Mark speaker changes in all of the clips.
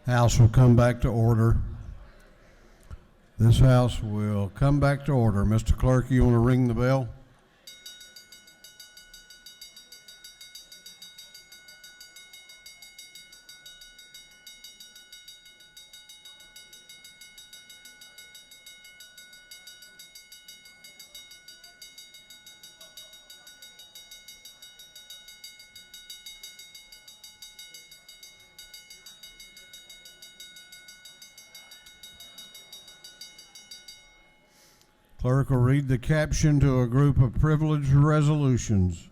Speaker 1: House will come back to order. This House will come back to order. Mr. Clerk, you want to ring the bell? Clerk will read the caption to a group of privileged resolutions.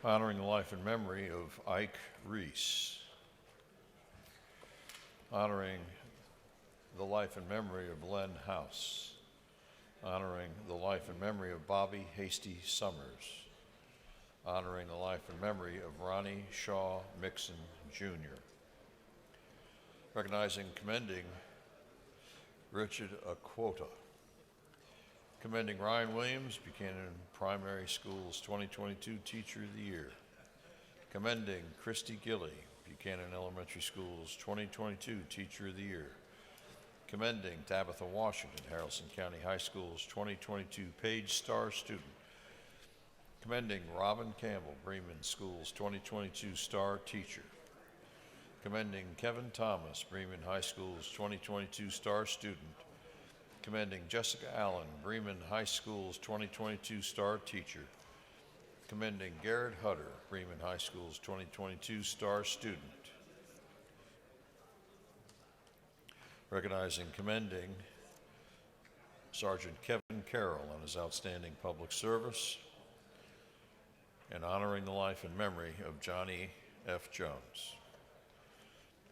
Speaker 2: Honoring the life and memory of Ike Reese. Honoring the life and memory of Len House. Honoring the life and memory of Bobby Hasty Summers. Honoring the life and memory of Ronnie Shaw Mixon, Jr. Recognizing and commending Richard Aquota. Commending Ryan Williams, Buchanan Primary Schools 2022 Teacher of the Year. Commending Christy Gilley, Buchanan Elementary Schools 2022 Teacher of the Year. Commending Tabitha Washington, Haralson County High Schools 2022 Page Star Student. Commending Robin Campbell, Bremen Schools 2022 Star Teacher. Commending Kevin Thomas, Bremen High School's 2022 Star Student. Commending Jessica Allen, Bremen High School's 2022 Star Teacher. Commending Garrett Hutter, Bremen High School's 2022 Star Student. Recognizing and commending Sergeant Kevin Carroll on his outstanding public service. And honoring the life and memory of Johnny F. Jones.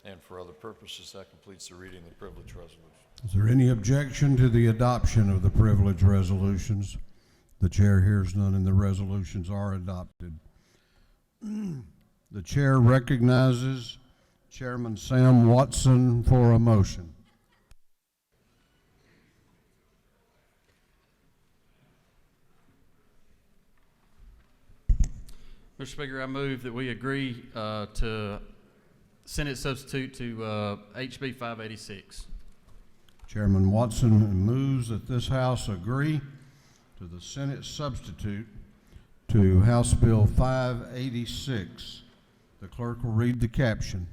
Speaker 2: And for other purposes, that completes the reading of the privilege resolution.
Speaker 1: Is there any objection to the adoption of the privilege resolutions? The chair hears none and the resolutions are adopted. The chair recognizes Chairman Sam Watson for a motion.
Speaker 3: Mr. Speaker, I move that we agree to Senate substitute to HB 586.
Speaker 1: Chairman Watson moves that this House agree to the Senate substitute to House Bill 586. The clerk will read the caption.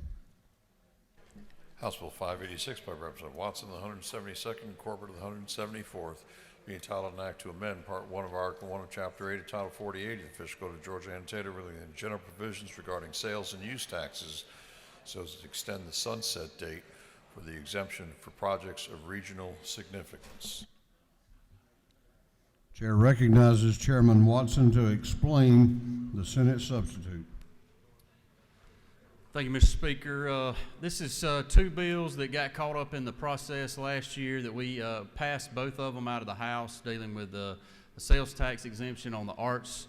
Speaker 2: House Bill 586 by Representative Watson, the 172nd incorporated the 174th, being entitled an act to amend Part 1 of Article 1 of Chapter 8 of Title 48 of the Official Code of Georgia annotated relating to general provisions regarding sales and use taxes so as to extend the sunset date for the exemption for projects of regional significance.
Speaker 1: Chair recognizes Chairman Watson to explain the Senate substitute.
Speaker 3: Thank you, Mr. Speaker. This is two bills that got caught up in the process last year that we passed both of them out of the House, dealing with the sales tax exemption on the arts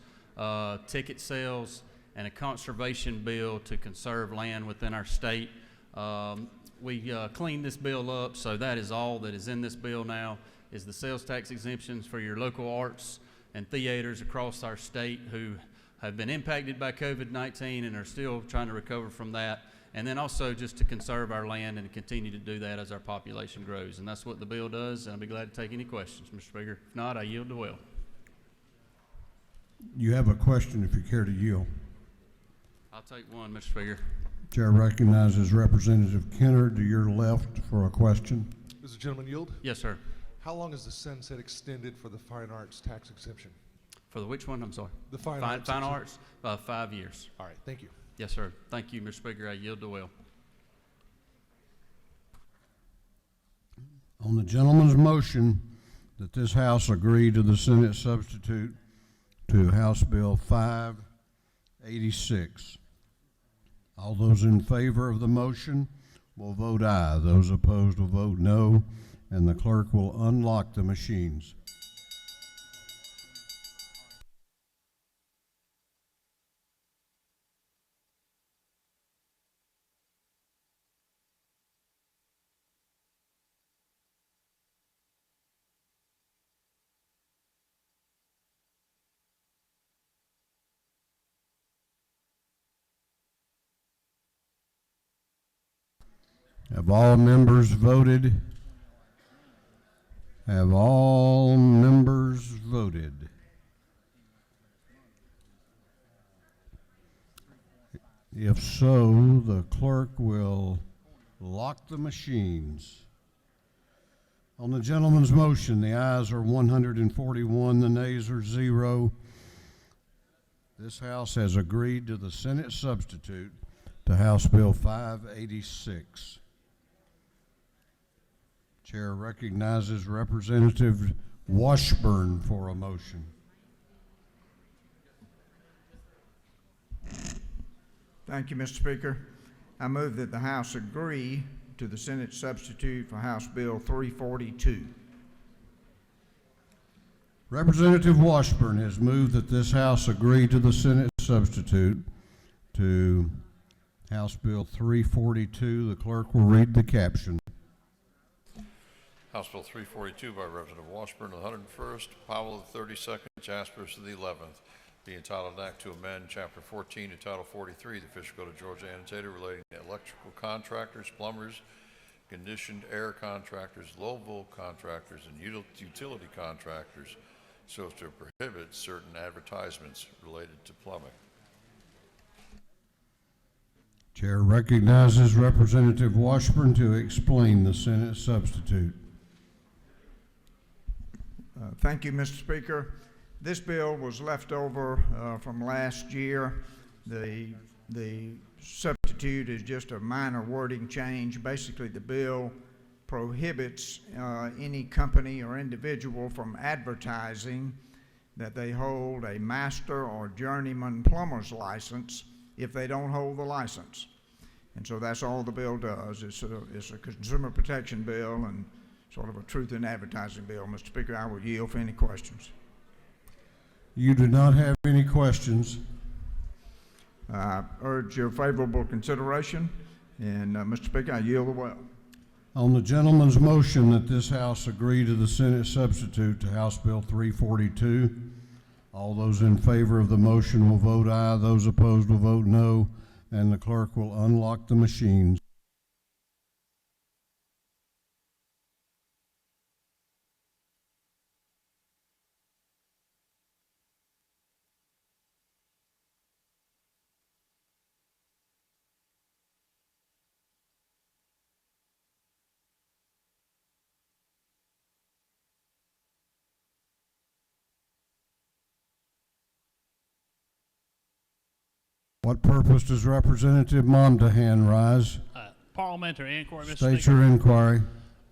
Speaker 3: ticket sales and a conservation bill to conserve land within our state. We cleaned this bill up, so that is all that is in this bill now, is the sales tax exemptions for your local arts and theaters across our state who have been impacted by COVID-19 and are still trying to recover from that, and then also just to conserve our land and to continue to do that as our population grows. And that's what the bill does, and I'll be glad to take any questions, Mr. Speaker. If not, I yield to Will.
Speaker 1: You have a question if you care to yield.
Speaker 3: I'll take one, Mr. Speaker.
Speaker 1: Chair recognizes Representative Kenner to your left for a question.
Speaker 4: Does the gentleman yield?
Speaker 3: Yes, sir.
Speaker 4: How long is the sunset extended for the fine arts tax exemption?
Speaker 3: For the which one? I'm sorry.
Speaker 4: The fine
Speaker 3: arts. 5 years.
Speaker 4: All right, thank you.
Speaker 3: Yes, sir. Thank you, Mr. Speaker. I yield to Will.
Speaker 1: On the gentleman's motion that this House agree to the Senate substitute to House Bill 586. All those in favor of the motion will vote aye. Those opposed will vote no, and the clerk will unlock the machines. Have all members voted? Have all members voted? If so, the clerk will lock the machines. On the gentleman's motion, the ayes are 141, the nays are 0. This House has agreed to the Senate substitute to House Bill 586. Chair recognizes Representative Washburn for a motion.
Speaker 5: Thank you, Mr. Speaker. I move that the House agree to the Senate substitute for House Bill 342.
Speaker 1: Representative Washburn has moved that this House agree to the Senate substitute to House Bill 342. The clerk will read the caption.
Speaker 2: House Bill 342 by Representative Washburn, the 101st, Powell, the 32nd, Jaspers, the 11th. Be entitled an act to amend Chapter 14 to Title 43, the Official Code of Georgia annotated relating to electrical contractors, plumbers, conditioned air contractors, low-volt contractors, and utility contractors, so as to prohibit certain advertisements related to plumbing.
Speaker 1: Chair recognizes Representative Washburn to explain the Senate substitute.
Speaker 5: Thank you, Mr. Speaker. This bill was left over from last year. The substitute is just a minor wording change. Basically, the bill prohibits any company or individual from advertising that they hold a master or journeyman plumber's license if they don't hold the license. And so that's all the bill does. It's a consumer protection bill and sort of a truth in advertising bill. Mr. Speaker, I would yield for any questions.
Speaker 1: You do not have any questions.
Speaker 5: I urge your favorable consideration, and Mr. Speaker, I yield the well.
Speaker 1: On the gentleman's motion that this House agree to the Senate substitute to House Bill 342, all those in favor of the motion will vote aye, those opposed will vote no, and the clerk will unlock the machines. What purpose does Representative Montahan rise?
Speaker 6: Parliamentary inquiry, Mr.
Speaker 1: State
Speaker 6: Speaker.
Speaker 1: your inquiry.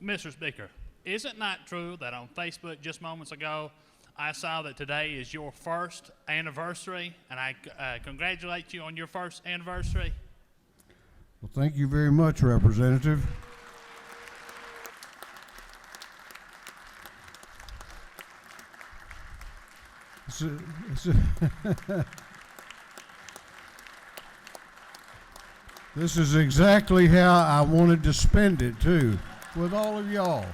Speaker 6: Mr. Speaker, is it not true that on Facebook just moments ago, I saw that today is your first anniversary, and I congratulate you on your first anniversary?
Speaker 1: Well, thank you very much, Representative. This is exactly how I wanted to spend it, too, with all of y'all.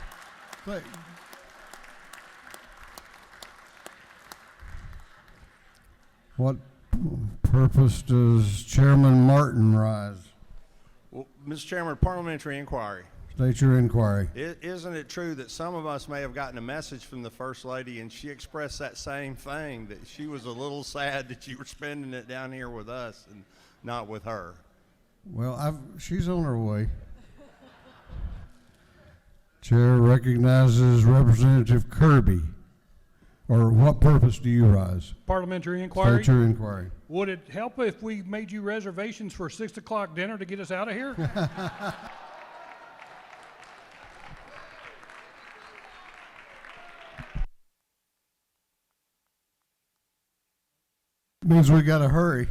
Speaker 1: What purpose does Chairman Martin rise?
Speaker 7: Well, Mr. Chairman, parliamentary inquiry.
Speaker 1: State your inquiry.
Speaker 7: Isn't it true that some of us may have gotten a message from the First Lady and she expressed that same thing, that she was a little sad that you were spending it down here with us and not with her?
Speaker 1: Well, she's on her way. Chair recognizes Representative Kirby. Or what purpose do you rise?
Speaker 8: Parliamentary inquiry.
Speaker 1: State your inquiry.
Speaker 8: Would it help if we made you reservations for 6 o'clock dinner to get us out of here?
Speaker 1: Means we got to hurry.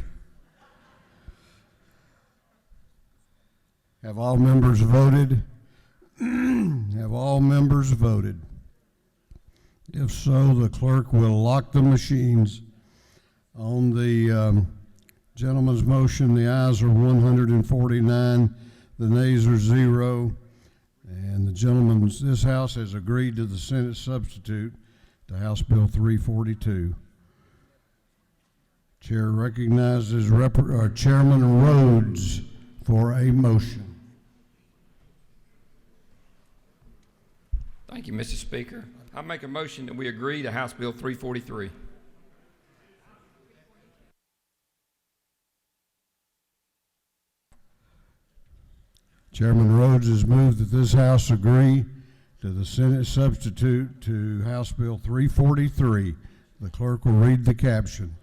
Speaker 1: Have all members voted? Have all members voted? If so, the clerk will lock the machines. On the gentleman's motion, the ayes are 149, the nays are 0, and this House has agreed to the Senate substitute to House Bill 342. Chair recognizes Chairman Rhodes for a motion.
Speaker 9: Thank you, Mr. Speaker. I make a motion that we agree to House Bill 343.
Speaker 1: Chairman Rhodes has moved that this House agree to the Senate substitute to House Bill 343. The clerk will read the caption.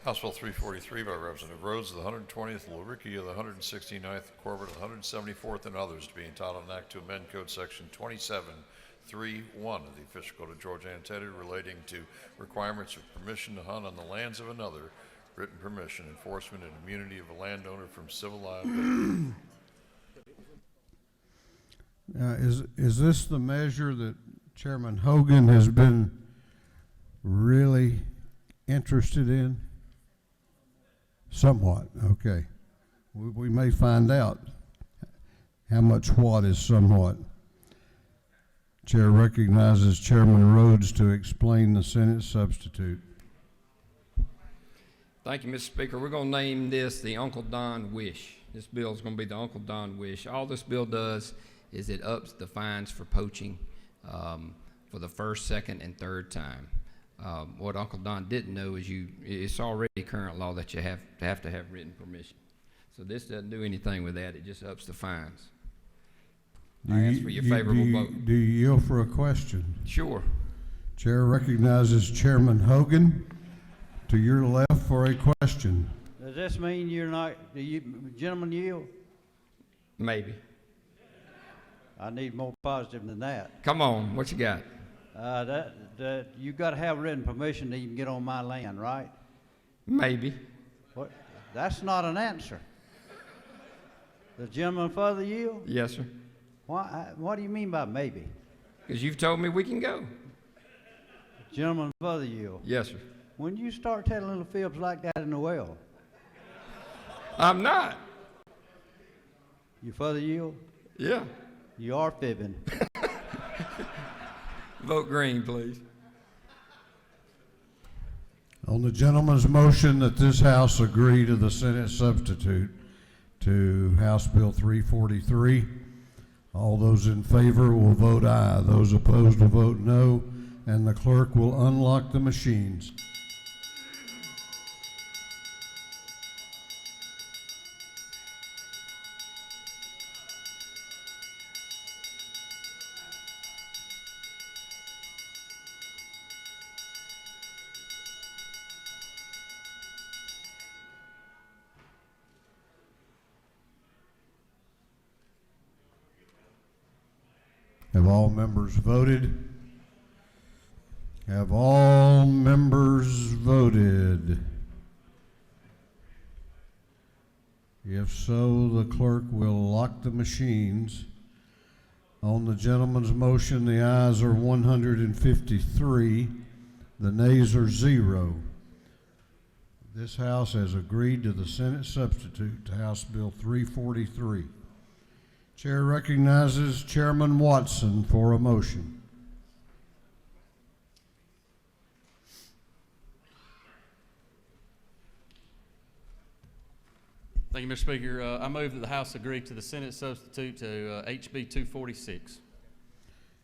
Speaker 2: House Bill 343 by Representative Rhodes of the 120th, Luricky of the 169th, Corbett of the 174th, and others to be entitled an act to amend Code Section 27.3.1 of the Official Code of Georgia Annotated relating to requirements of permission to hunt on the lands of another, written permission, enforcement, and immunity of a landowner from civil liability.
Speaker 1: Is this the measure that Chairman Hogan has been really interested in? Somewhat, okay. We may find out how much what is somewhat. Chair recognizes Chairman Rhodes to explain the Senate substitute.
Speaker 9: Thank you, Mr. Speaker. We're going to name this the Uncle Don Wish. This bill is going to be the Uncle Don Wish. All this bill does is it ups the fines for poaching for the first, second, and third time. What Uncle Don didn't know is it's already current law that you have to have written permission. So this doesn't do anything with that. It just ups the fines. I ask for your favorable vote.
Speaker 1: Do you yield for a question?
Speaker 9: Sure.
Speaker 1: Chair recognizes Chairman Hogan to your left for a question.
Speaker 10: Does this mean you're not, do you gentlemen yield?
Speaker 9: Maybe.
Speaker 10: I need more positive than that.
Speaker 9: Come on, what you got?
Speaker 10: That you got to have written permission to even get on my land, right?
Speaker 9: Maybe.
Speaker 10: What? That's not an answer. The gentleman further yield?
Speaker 9: Yes, sir.
Speaker 10: Why? What do you mean by maybe?
Speaker 9: Because you've told me we can go.
Speaker 10: Gentleman further yield?
Speaker 9: Yes, sir.
Speaker 10: When you start telling little fibs like that in the well?
Speaker 9: I'm not.
Speaker 10: You further yield?
Speaker 9: Yeah.
Speaker 10: You are fibbing.
Speaker 9: Vote green, please.
Speaker 1: On the gentleman's motion that this House agree to the Senate substitute to House Bill 343, all those in favor will vote aye. Those opposed will vote no, and the clerk will unlock the machines. Have all members voted? Have all members voted? If so, the clerk will lock the machines. On the gentleman's motion, the ayes are 153, the nays are 0. This House has agreed to the Senate substitute to House Bill 343. Chair recognizes Chairman Watson for a motion.
Speaker 3: Thank you, Mr. Speaker. I move that the House agree to the Senate substitute to HB 246.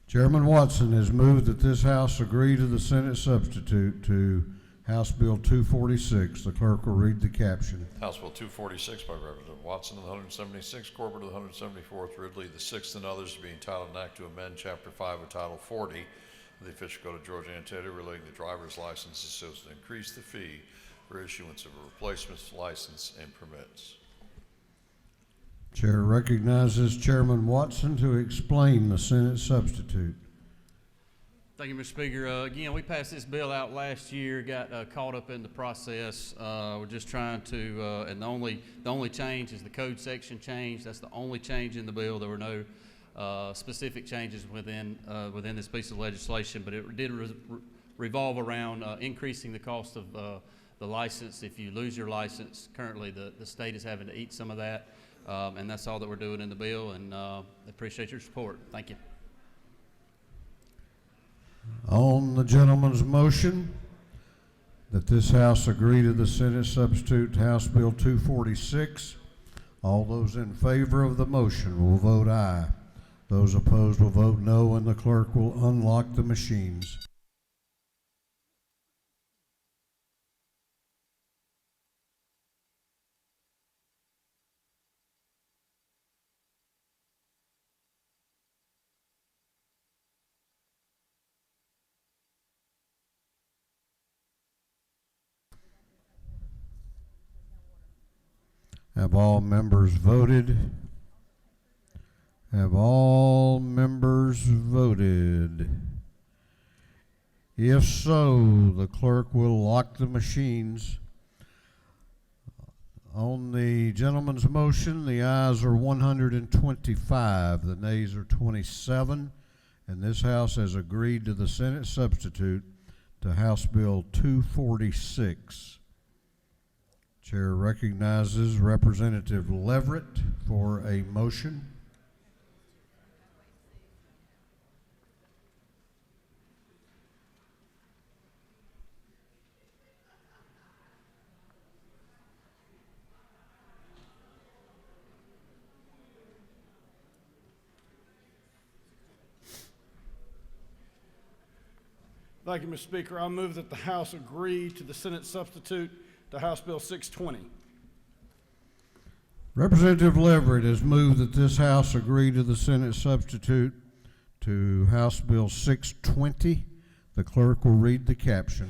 Speaker 1: Chairman Watson has moved that this House agree to the Senate substitute to House Bill 246. The clerk will read the caption.
Speaker 2: House Bill 246 by Representative Watson of the 176th, Corbett of the 174th, Ridley the 6th, and others to be entitled an act to amend Chapter 5 of Title 40 of the Official Code of Georgia Annotated relating to driver's licenses so as to increase the fee for issuance of a replacement license and permits.
Speaker 1: Chair recognizes Chairman Watson to explain the Senate substitute.
Speaker 3: Thank you, Mr. Speaker. Again, we passed this bill out last year, got caught up in the process. We're just trying to, and the only change is the code section change. That's the only change in the bill. There were no specific changes within this piece of legislation, but it did revolve around increasing the cost of the license. If you lose your license, currently the state is having to eat some of that, and that's all that we're doing in the bill, and I appreciate your support. Thank you.
Speaker 1: On the gentleman's motion that this House agree to the Senate substitute to House Bill 246, all those in favor of the motion will vote aye. Those opposed will vote no, and the clerk will unlock the machines. Have all members voted? Have all members voted? If so, the clerk will lock the machines. On the gentleman's motion, the ayes are 125, the nays are 27, and this House has agreed to the Senate substitute to House Bill 246. Chair recognizes Representative Leverett for a motion.
Speaker 11: Thank you, Mr. Speaker. I move that the House agree to the Senate substitute to House Bill 620.
Speaker 1: Representative Leverett has moved that this House agree to the Senate substitute to House Bill 620. The clerk will read the caption.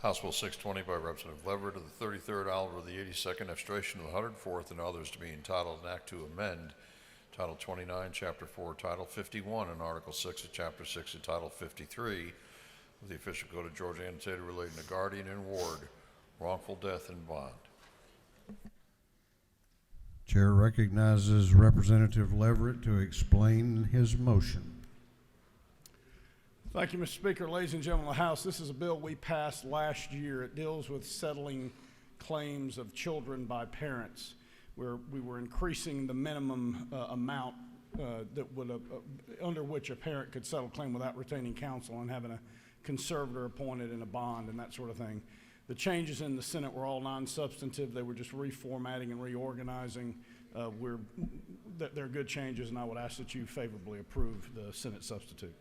Speaker 2: House Bill 620 by Representative Leverett of the 33rd Hour of the 82nd Extradition of the 104th and others to be entitled an Act to Amend Title 29, Chapter 4, Title 51, and Article 6 of Chapter 6 of Title 53 of the Official Code of Georgia annotated relating to guardian and ward, wrongful death and bond.
Speaker 1: Chair recognizes Representative Leverett to explain his motion.
Speaker 11: Thank you, Mr. Speaker. Ladies and gentlemen of the House, this is a bill we passed last year. It deals with settling claims of children by parents, where we were increasing the minimum amount that would under which a parent could settle a claim without retaining counsel and having a conservator appointed and a bond and that sort of thing. The changes in the Senate were all non-substantive. They were just reformatting and reorganizing. They're good changes, and I would ask that you favorably approve the Senate substitute.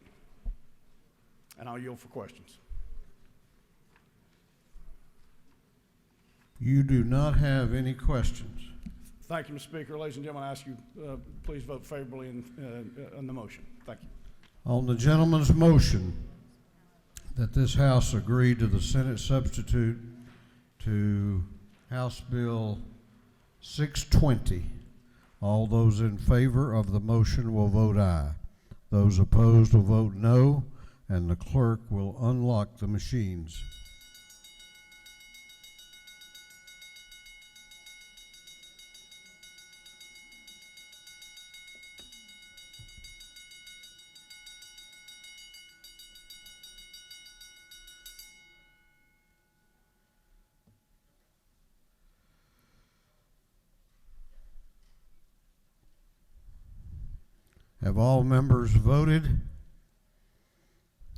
Speaker 11: And I'll yield for questions.
Speaker 1: You do not have any questions.
Speaker 11: Thank you, Mr. Speaker. Ladies and gentlemen, I ask you please vote favorably on the motion. Thank you.
Speaker 1: On the gentleman's motion that this House agree to the Senate substitute to House Bill 620, all those in favor of the motion will vote aye. Those opposed will vote no, and the clerk will unlock the machines. Have all members voted?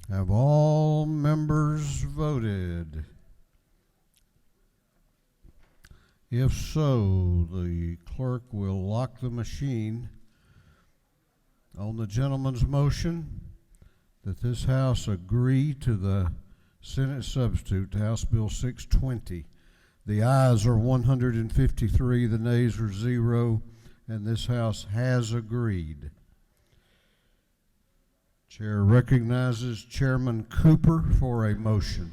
Speaker 1: Have all members voted? If so, the clerk will lock the machine. On the gentleman's motion that this House agree to the Senate substitute to House Bill 620, the ayes are 153, the nays are 0, and this House has agreed. Chair recognizes Chairman Cooper for a motion.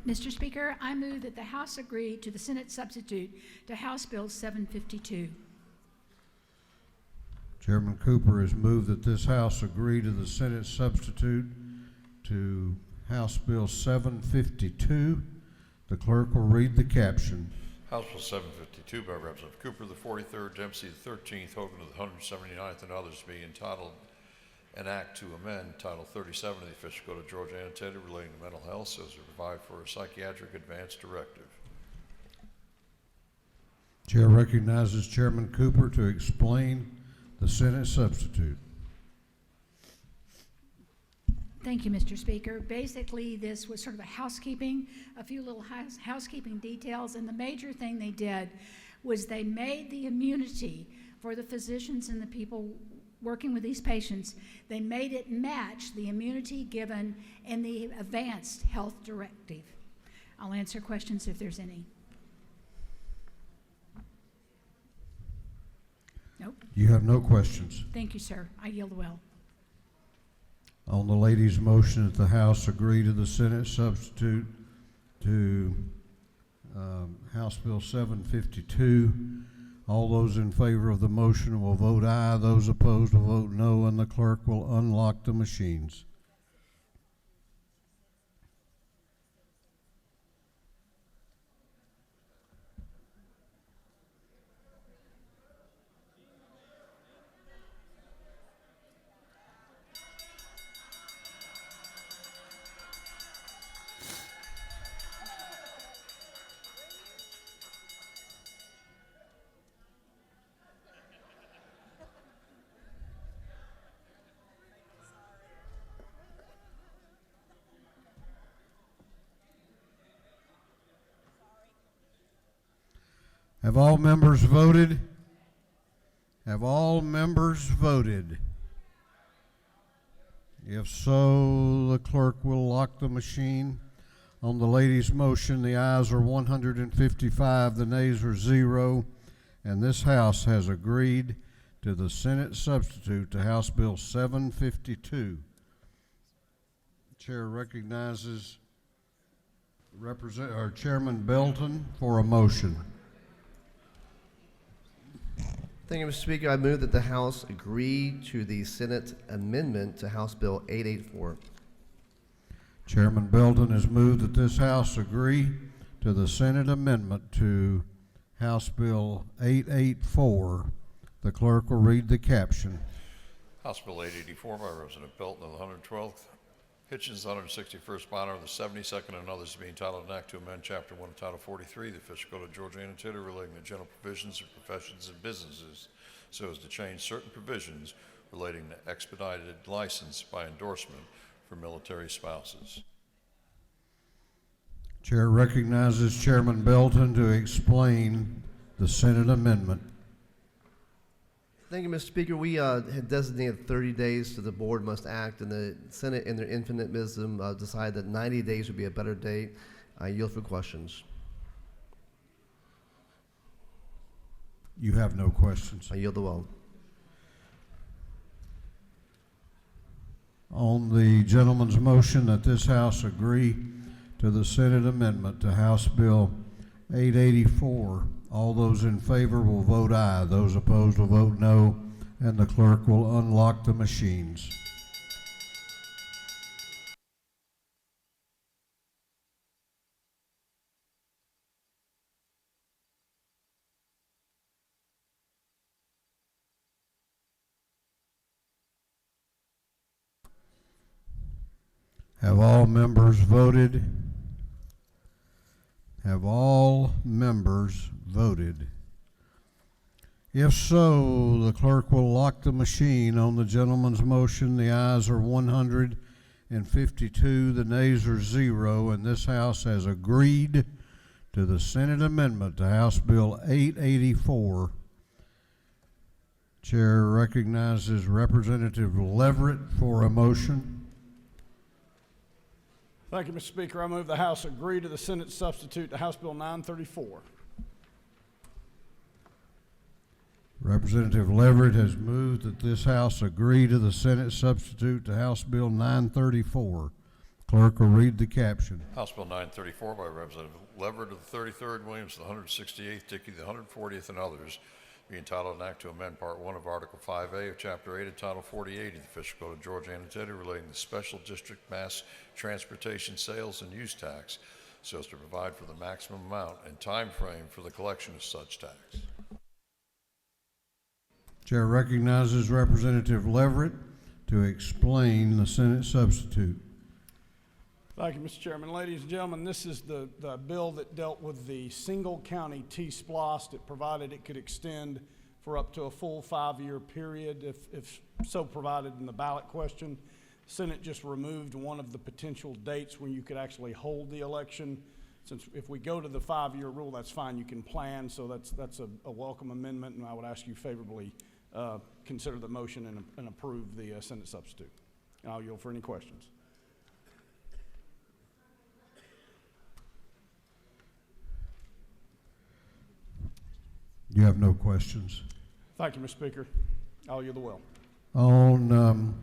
Speaker 12: Mr. Speaker, I move that the House agree to the Senate substitute to House Bill 752.
Speaker 1: Chairman Cooper has moved that this House agree to the Senate substitute to House Bill 752. The clerk will read the caption.
Speaker 2: House Bill 752 by Representative Cooper, the 43rd, Dempsey, the 13th, Hogan of the 179th, and others to be entitled an Act to Amend Title 37 of the Official Code of Georgia annotated relating to mental health so as to provide for a psychiatric advance directive.
Speaker 1: Chair recognizes Chairman Cooper to explain the Senate substitute.
Speaker 12: Thank you, Mr. Speaker. Basically, this was sort of a few little housekeeping details, and the major thing they did was they made the immunity for the physicians and the people working with these patients, they made it match the immunity given in the Advanced Health Directive. I'll answer questions if there's any. Nope.
Speaker 1: You have no questions.
Speaker 12: Thank you, sir. I yield well.
Speaker 1: On the lady's motion that the House agree to the Senate substitute to House Bill 752, all those in favor of the motion will vote aye. Those opposed will vote no, and the clerk will unlock the machines. Have all members voted? Have all members voted? If so, the clerk will lock the machine. On the lady's motion, the ayes are 155, the nays are 0, and this House has agreed to the Senate substitute to House Bill 752. Chair recognizes Chairman Belton for a motion.
Speaker 13: Thank you, Mr. Speaker. I move that the House agree to the Senate amendment to House Bill 884.
Speaker 1: Chairman Belton has moved that this House agree to the Senate amendment to House Bill 884. The clerk will read the caption.
Speaker 2: House Bill 884 by Representative Belton of the 112th, Hitchens, the 161st minor of the 72nd, and others to be entitled an act to amend Chapter 1 of Title 43 of the Official Code of Georgia and Taylor relating to general provisions of professions and businesses so as to change certain provisions relating to expedited license by endorsement for military spouses.
Speaker 1: Chair recognizes Chairman Belton to explain the Senate amendment.
Speaker 13: Thank you, Mr. Speaker. We had designated 30 days so the board must act, and the Senate, in their infinite wisdom, decided that 90 days would be a better date. I yield for questions.
Speaker 1: You have no questions.
Speaker 13: I yield the well.
Speaker 1: On the gentleman's motion that this House agree to the Senate amendment to House Bill 884, all those in favor will vote aye. Those opposed will vote no, and the clerk will unlock the machines. Have all members voted? Have all members voted? If so, the clerk will lock the machine. On the gentleman's motion, the ayes are 152, the nays are 0, and this House has agreed to the Senate amendment to House Bill 884. Chair recognizes Representative Leverett for a motion.
Speaker 11: Thank you, Mr. Speaker. I move the House agree to the Senate substitute to House Bill 934.
Speaker 1: Representative Leverett has moved that this House agree to the Senate substitute to House Bill 934. Clerk will read the caption.
Speaker 2: House Bill 934 by Representative Leverett of the 33rd, Williams of the 168th, Dickey the 140th, and others, be entitled an act to amend Part 1 of Article 5A of Chapter 8 of Title 48 of the Official Code of Georgia and Taylor relating to special district mass transportation sales and use tax so as to provide for the maximum amount and time frame for the collection of such tax.
Speaker 1: Chair recognizes Representative Leverett to explain the Senate substitute.
Speaker 11: Thank you, Mr. Chairman. Ladies and gentlemen, this is the bill that dealt with the single county T-SPLOST. It provided it could extend for up to a full 5-year period if so provided in the ballot question. Senate just removed one of the potential dates when you could actually hold the election. Since if we go to the 5-year rule, that's fine, you can plan, so that's a welcome amendment, and I would ask you favorably consider the motion and approve the Senate substitute. And I'll yield for any questions.
Speaker 1: You have no questions.
Speaker 11: Thank you, Mr. Speaker. I'll yield the will.
Speaker 1: On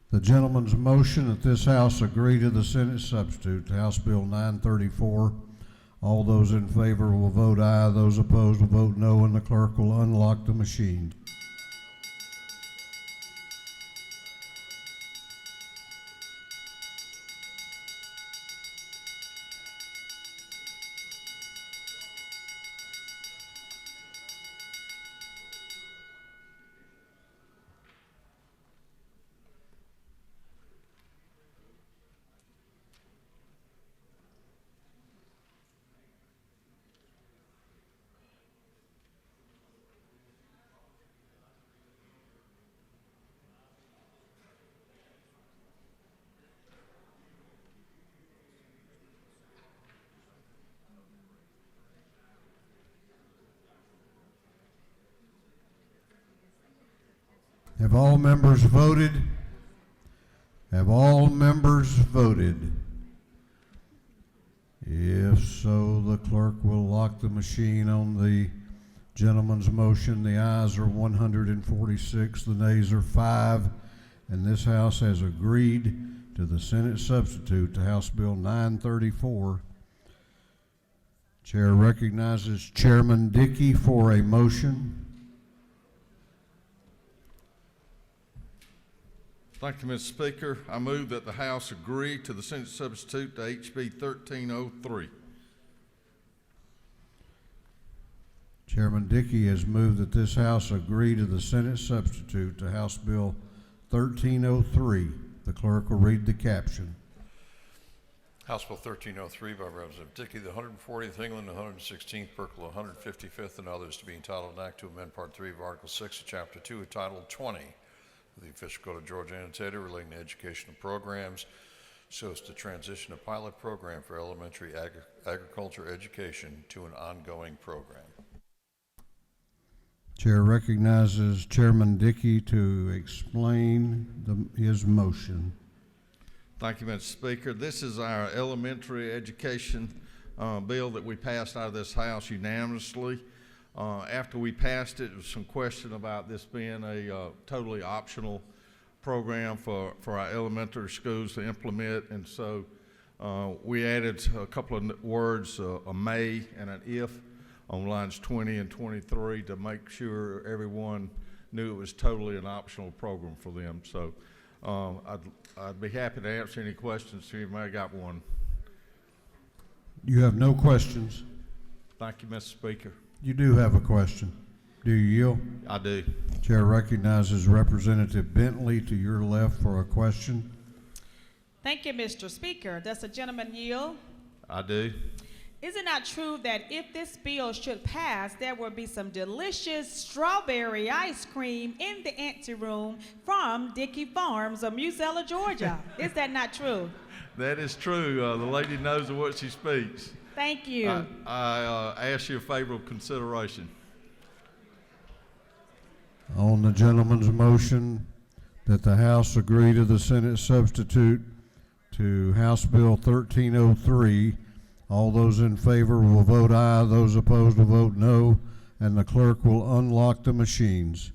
Speaker 1: the gentleman's motion that this House agree to the Senate substitute to House Bill 934, all those in favor will vote aye. Those opposed will vote no, and the clerk will unlock the machine. Have all members voted? Have all members voted? If so, the clerk will lock the machine on the gentleman's motion. The ayes are 146, the nays are 5, and this House has agreed to the Senate substitute to House Bill 934. Chair recognizes Chairman Dickey for a motion.
Speaker 14: Thank you, Mr. Speaker. I move that the House agree to the Senate substitute to HB 1303.
Speaker 1: Chairman Dickey has moved that this House agree to the Senate substitute to House Bill 1303. The clerk will read the caption.
Speaker 2: House Bill 1303 by Representative Dickey, the 140th England, 116th Berkeley, 155th, and others to be entitled an act to amend Part 3 of Article 6 of Chapter 2 of Title 20 of the official code of Georgia annotated relating to educational programs so as to transition a pilot program for elementary agriculture education to an ongoing program.
Speaker 1: Chair recognizes Chairman Dickey to explain his motion.
Speaker 14: Thank you, Mr. Speaker. This is our elementary education bill that we passed out of this House unanimously. After we passed it, there was some question about this being a totally optional program for our elementary schools to implement, and so we added a couple of words, a may and an if, on lines 20 and 23 to make sure everyone knew it was totally an optional program for them. So I'd be happy to answer any questions if anybody got one.
Speaker 1: You have no questions?
Speaker 14: Thank you, Mr. Speaker.
Speaker 1: You do have a question. Do you yield?
Speaker 14: I do.
Speaker 1: Chair recognizes Representative Bentley to your left for a question.
Speaker 15: Thank you, Mr. Speaker. Does the gentleman yield?
Speaker 14: I do.
Speaker 15: Is it not true that if this bill should pass, there will be some delicious strawberry ice cream in the anteroom from Dickey Farms of Musella, Georgia? Is that not true?
Speaker 14: That is true. The lady knows what she speaks.
Speaker 15: Thank you.
Speaker 14: I ask you a favorable consideration.
Speaker 1: On the gentleman's motion that the House agree to the Senate substitute to House Bill 1303, all those in favor will vote aye, those opposed will vote no, and the clerk will unlock the machines.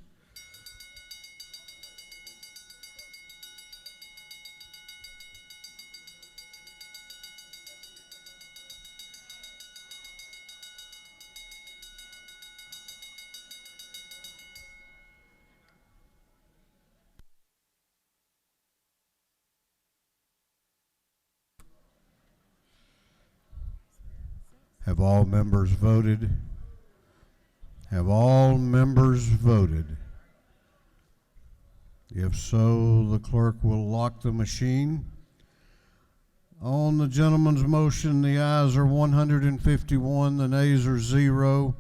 Speaker 1: Have all members voted? Have all members voted? If so, the clerk will lock the machine. On the gentleman's motion, the ayes are 151, the nays are 0.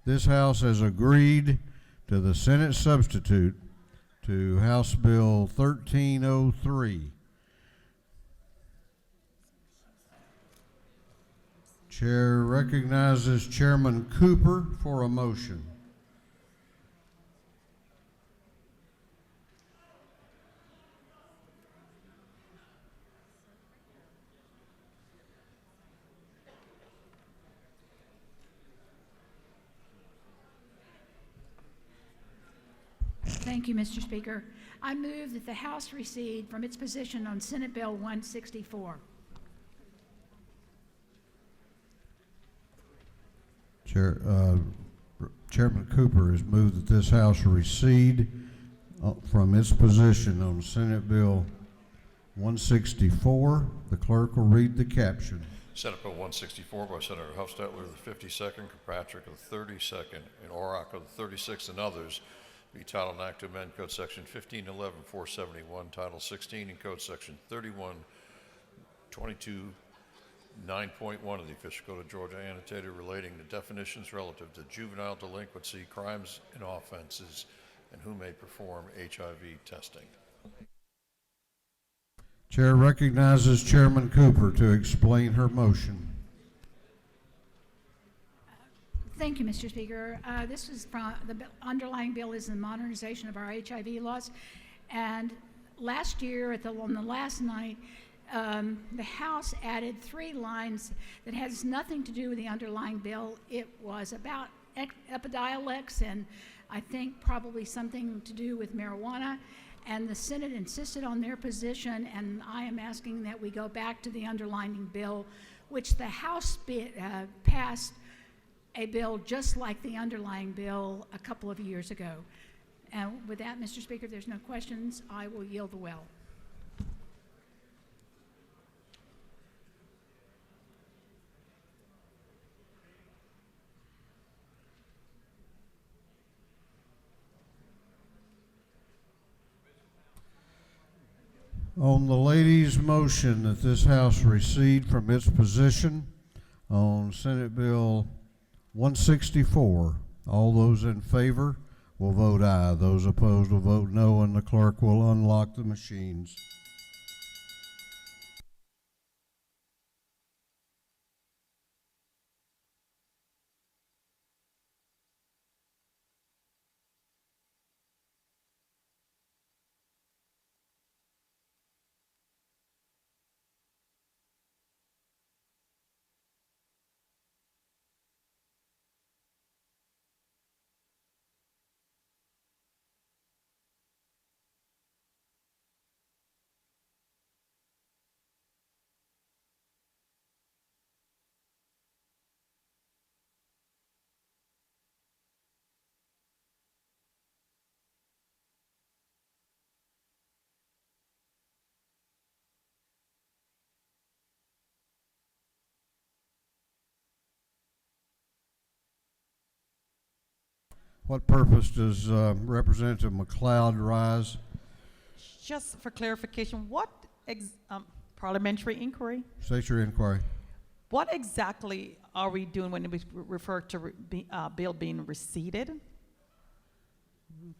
Speaker 1: This House has agreed to the Senate substitute to House Bill 1303. Chair recognizes Chairman Cooper for a motion.
Speaker 12: Thank you, Mr. Speaker. I move that the House recede from its position on Senate Bill 164.
Speaker 1: Chairman Cooper has moved that this House recede from its position on Senate Bill 164. The clerk will read the caption.
Speaker 2: Senate Bill 164 by Senator Hufstetler, the 52nd, Kirkpatrick, the 32nd, and Orrock of the 36th, and others, be titled an act to amend Code Section 1511-471, Title 16, and Code Section 3122 9.1 of the Official Code of Georgia, annotated, relating to definitions relative to juvenile delinquency, crimes and offenses, and who may perform HIV testing.
Speaker 1: Chair recognizes Chairman Cooper to explain her motion.
Speaker 12: Thank you, Mr. Speaker. This is from the underlying bill is the modernization of our HIV laws, and last year on the last night, the House added 3 lines that has nothing to do with the underlying bill. It was about Epidiolex and I think probably something to do with marijuana, and the Senate insisted on their position, and I am asking that we go back to the underlying bill, which the House passed a bill just like the underlying bill a couple of years ago. And with that, Mr. Speaker, if there's no questions, I will yield the well.
Speaker 1: On the lady's motion that this House recede from its position on Senate Bill 164, all those in favor will vote aye. Those opposed will vote no, and the clerk will unlock the machines. What purpose does Representative McLeod rise?
Speaker 16: Just for clarification, what parliamentary inquiry?
Speaker 1: State your inquiry.
Speaker 16: What exactly are we doing when we refer to bill being receded?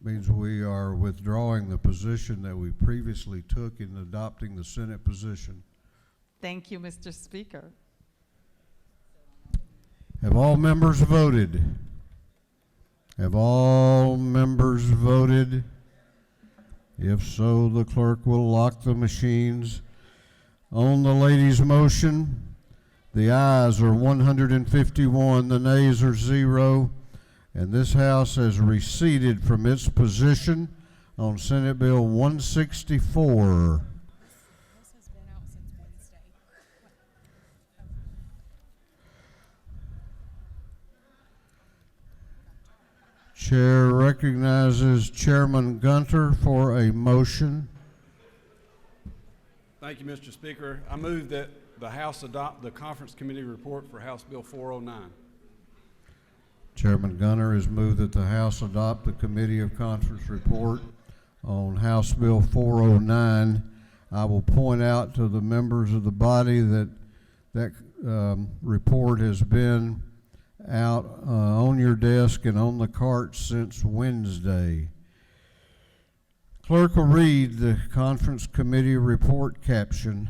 Speaker 1: Means we are withdrawing the position that we previously took in adopting the Senate position.
Speaker 16: Thank you, Mr. Speaker.
Speaker 1: Have all members voted? Have all members voted? If so, the clerk will lock the machines. On the lady's motion, the ayes are 151, the nays are 0, and this House has receded from its position on Senate Bill 164. Chair recognizes Chairman Gunter for a motion.
Speaker 17: Thank you, Mr. Speaker. I move that the House adopt the Conference Committee report for House Bill 409.
Speaker 1: Chairman Gunter has moved that the House adopt the Committee of Conference report on House Bill 409. I will point out to the members of the body that report has been out on your desk and on the cart since Wednesday. Clerk will read the conference committee report caption.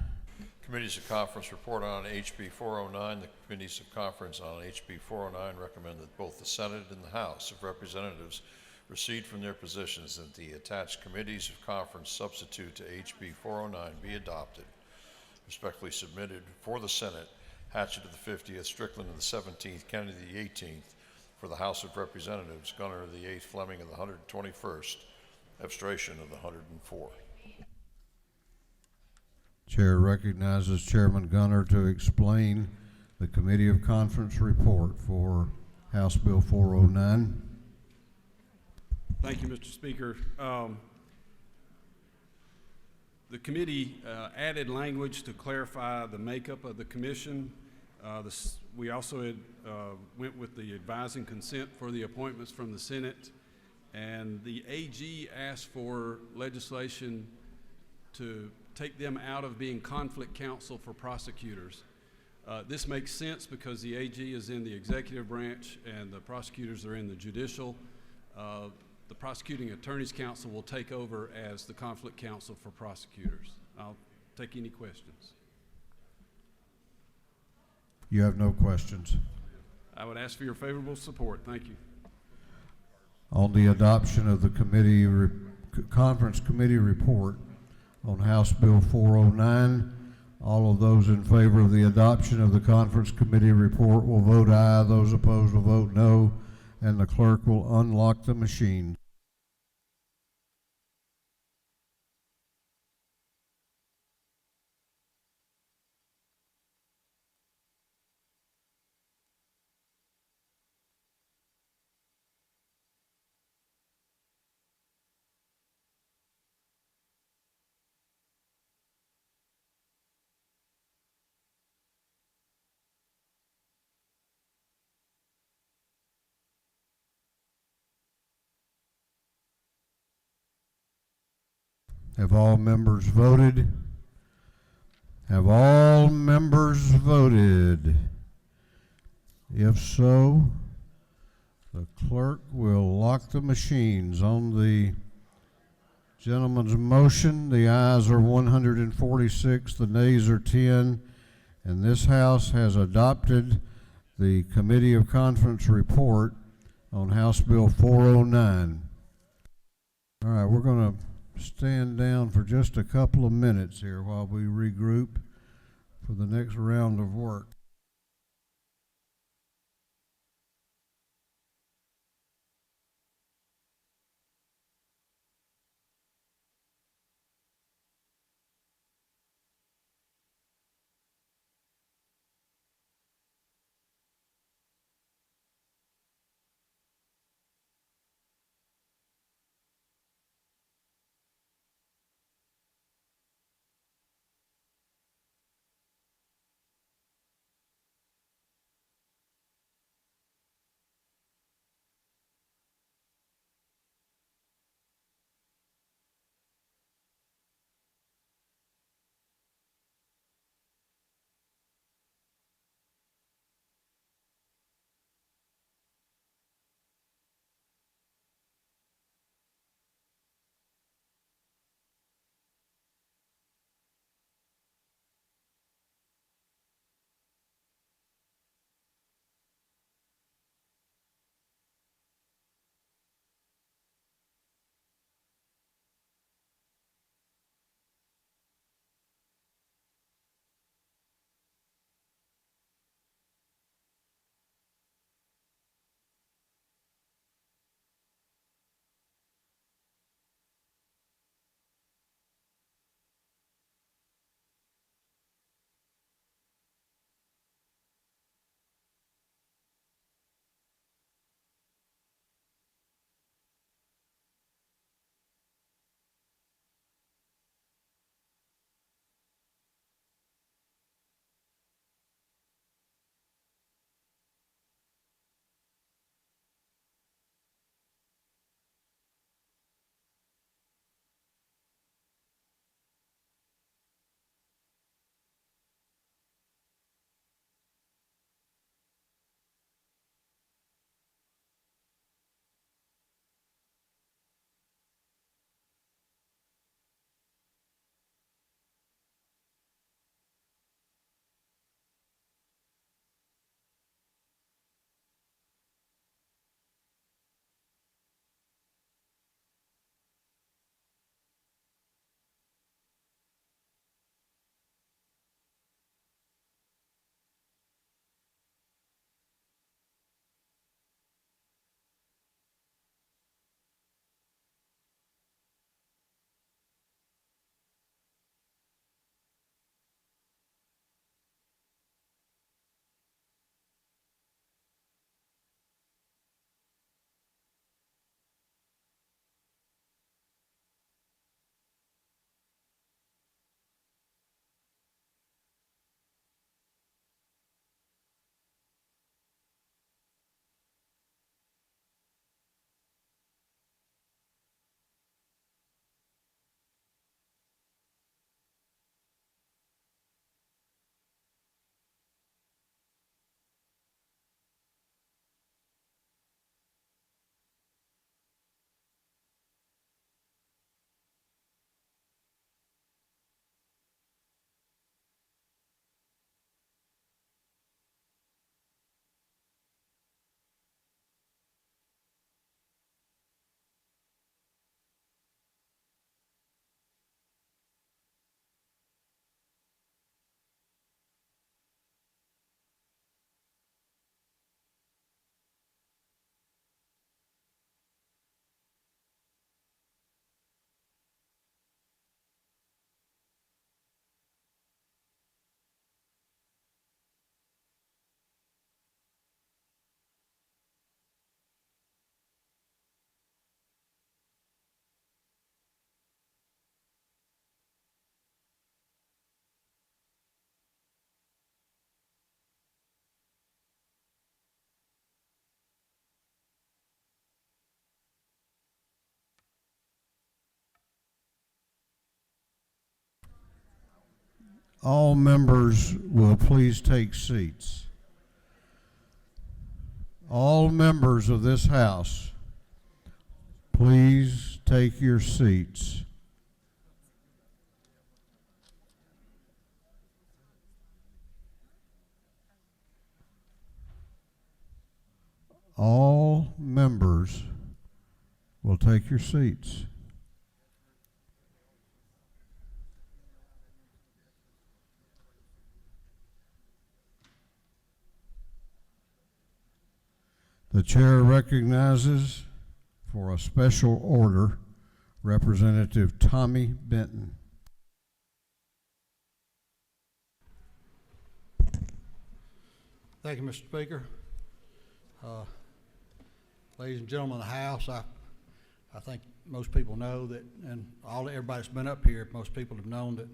Speaker 2: Committees of Conference report on HB 409. The Committees of Conference on HB 409 recommend that both the Senate and the House of Representatives recede from their positions and the attached Committees of Conference substitute to HB 409 be adopted. Respectfully submitted for the Senate, Hatchett of the 50th, Strickland of the 17th, Kennedy of the 18th. For the House of Representatives, Gunner of the 8th, Fleming of the 121st, Abstration of the 104.
Speaker 1: Chair recognizes Chairman Gunner to explain the Committee of Conference report for House Bill 409.
Speaker 17: Thank you, Mr. Speaker. The committee added language to clarify the makeup of the commission. We also had, went with the advising consent for the appointments from the Senate, and the AG asked for legislation to take them out of being conflict counsel for prosecutors. This makes sense because the AG is in the executive branch and the prosecutors are in the judicial. The Prosecuting Attorneys Council will take over as the conflict counsel for prosecutors. I'll take any questions.
Speaker 1: You have no questions.
Speaker 17: I would ask for your favorable support. Thank you.
Speaker 1: On the adoption of the conference committee report on House Bill 409, all of those in favor of the adoption of the conference committee report will vote aye. Those opposed will vote no, and the clerk will unlock the machine. Have all members voted? Have all members voted? If so, the clerk will lock the machines. On the gentleman's motion, the ayes are 146, the nays are 10, and this House has adopted the Committee of Conference report on House Bill 409. All right, we're going to stand down for just a couple of minutes here while we regroup for the next round of work. all members will please take seats. All members of this House, please take your seats. All members will take your seats. The chair recognizes, for a special order, Representative Tommy Benton.
Speaker 18: Thank you, Mr. Speaker. Ladies and gentlemen of the House, I think most people know that, and everybody that's been up here, most people have known that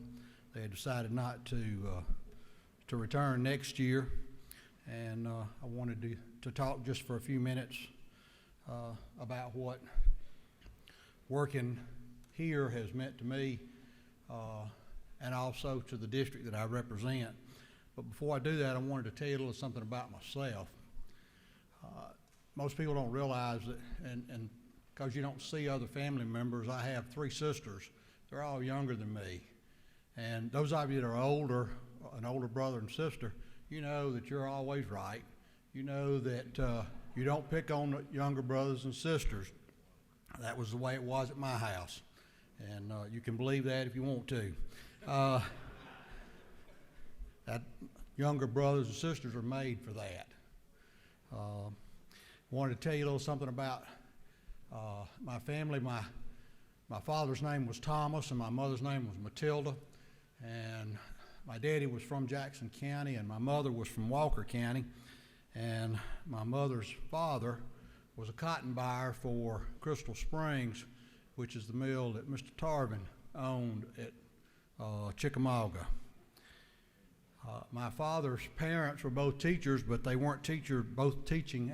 Speaker 18: they had decided not to return next year, and I wanted to talk just for a few minutes about what working here has meant to me, and also to the district that I represent. But before I do that, I wanted to tell you a little something about myself. Most people don't realize that, and because you don't see other family members, I have 3 sisters. They're all younger than me. And those of you that are older, an older brother and sister, you know that you're always right. You know that you don't pick on the younger brothers and sisters. That was the way it was at my house. And you can believe that if you want to. That younger brothers and sisters are made for that. Wanted to tell you a little something about my family. My father's name was Thomas, and my mother's name was Matilda. And my daddy was from Jackson County, and my mother was from Walker County. And my mother's father was a cotton buyer for Crystal Springs, which is the mill that Mr. Tarvin owned at Chickamauga. My father's parents were both teachers, but they weren't both teaching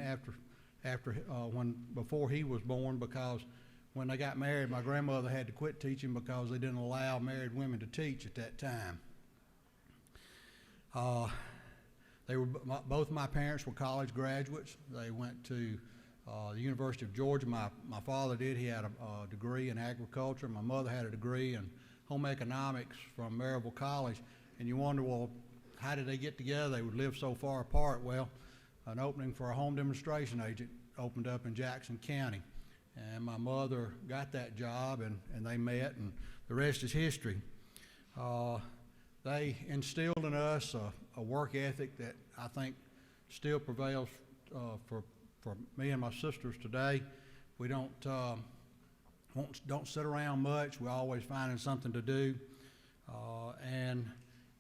Speaker 18: before he was born, because when they got married, my grandmother had to quit teaching because they didn't allow married women to teach at that time. Both my parents were college graduates. They went to the University of Georgia. My father did. He had a degree in agriculture. My mother had a degree in home economics from Maryville College. And you wonder, well, how did they get together? They would live so far apart. Well, an opening for a home demonstration agent opened up in Jackson County. And my mother got that job, and they met, and the rest is history. They instilled in us a work ethic that I think still prevails for me and my sisters today. We don't sit around much. We're always finding something to do. And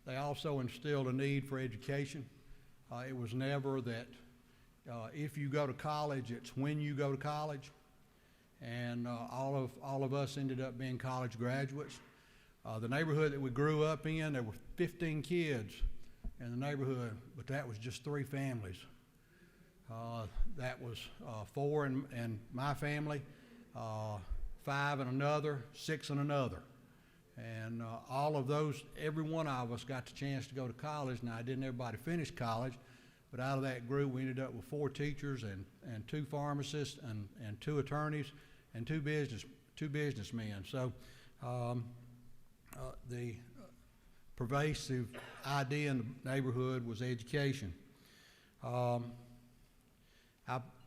Speaker 18: they also instilled a need for education. It was never that if you go to college, it's when you go to college. And all of us ended up being college graduates. The neighborhood that we grew up in, there were 15 kids in the neighborhood, but that was just 3 families. That was 4 in my family, 5 in another, 6 in another. And all of those, every one of us got the chance to go to college. Now, I didn't everybody finish college, but out of that group, we ended up with 4 teachers and 2 pharmacists and 2 attorneys and 2 businessmen. So the pervasive idea in the neighborhood was education.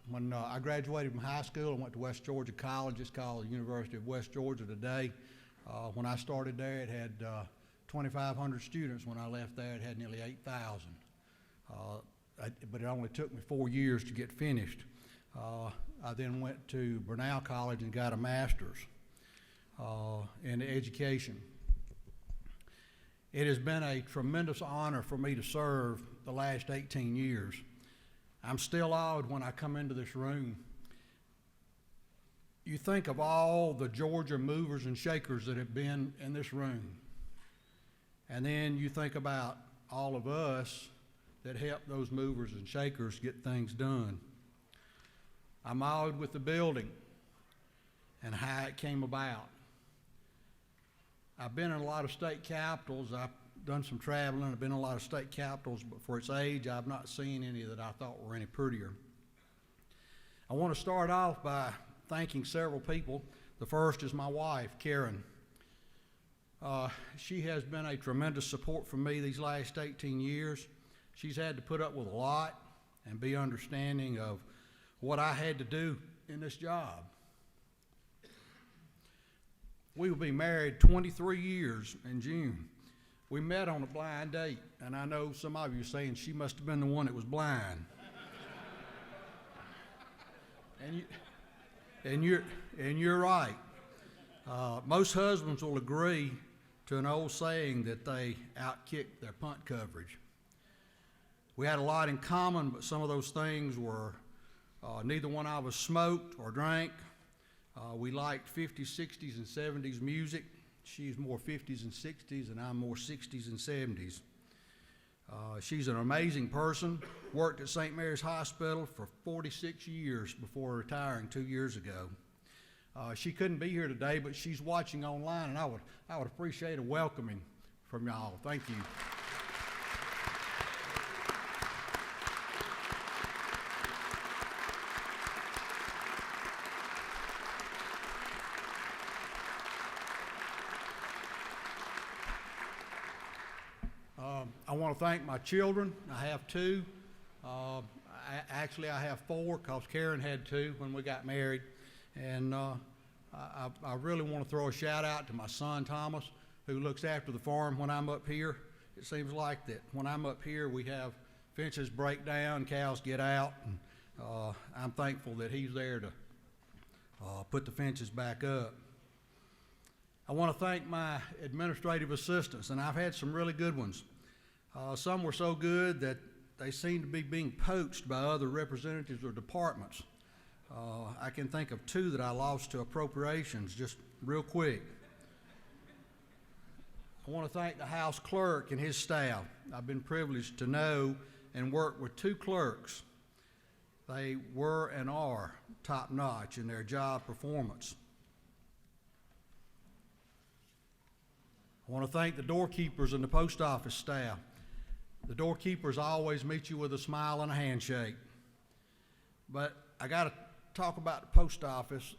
Speaker 18: When I graduated from high school, I went to West Georgia College. It's called the University of West Georgia today. When I started there, it had 2,500 students. When I left there, it had nearly 8,000. But it only took me 4 years to get finished. I then went to Burnell College and got a master's in education. It has been a tremendous honor for me to serve the last 18 years. I'm still awed when I come into this room. You think of all the Georgia movers and shakers that have been in this room, and then you think about all of us that help those movers and shakers get things done. I'm awed with the building and how it came about. I've been in a lot of state capitals. I done some traveling. I've been in a lot of state capitals, but for its age, I've not seen any that I thought were any prettier. I want to start off by thanking several people. The first is my wife, Karen. She has been a tremendous support for me these last 18 years. She's had to put up with a lot and be understanding of what I had to do in this job. We will be married 23 years in June. We met on a blind date, and I know some of you are saying she must have been the one that was blind. And you're right. Most husbands will agree to an old saying that they outkick their punt coverage. We had a lot in common, but some of those things were neither one of us smoked or drank. We liked 50s, 60s, and 70s music. She's more 50s and 60s, and I'm more 60s and 70s. She's an amazing person, worked at St. Mary's Hospital for 46 years before retiring 2 years ago. She couldn't be here today, but she's watching online, and I would appreciate a welcoming from y'all. Thank you. I want to thank my children. I have two. Actually, I have four because Karen had two when we got married. And I really want to throw a shout out to my son, Thomas, who looks after the farm when I'm up here. It seems like that when I'm up here, we have fences break down, cows get out. And, I'm thankful that he's there to put the fences back up. I want to thank my administrative assistants, and I've had some really good ones. Some were so good that they seem to be being poached by other representatives or departments. I can think of two that I lost to appropriations just real quick. I want to thank the House Clerk and his staff. I've been privileged to know and work with two clerks. They were and are top-notch in their job performance. I want to thank the doorkeepers and the post office staff. The doorkeepers always meet you with a smile and a handshake. But I got to talk about the post office.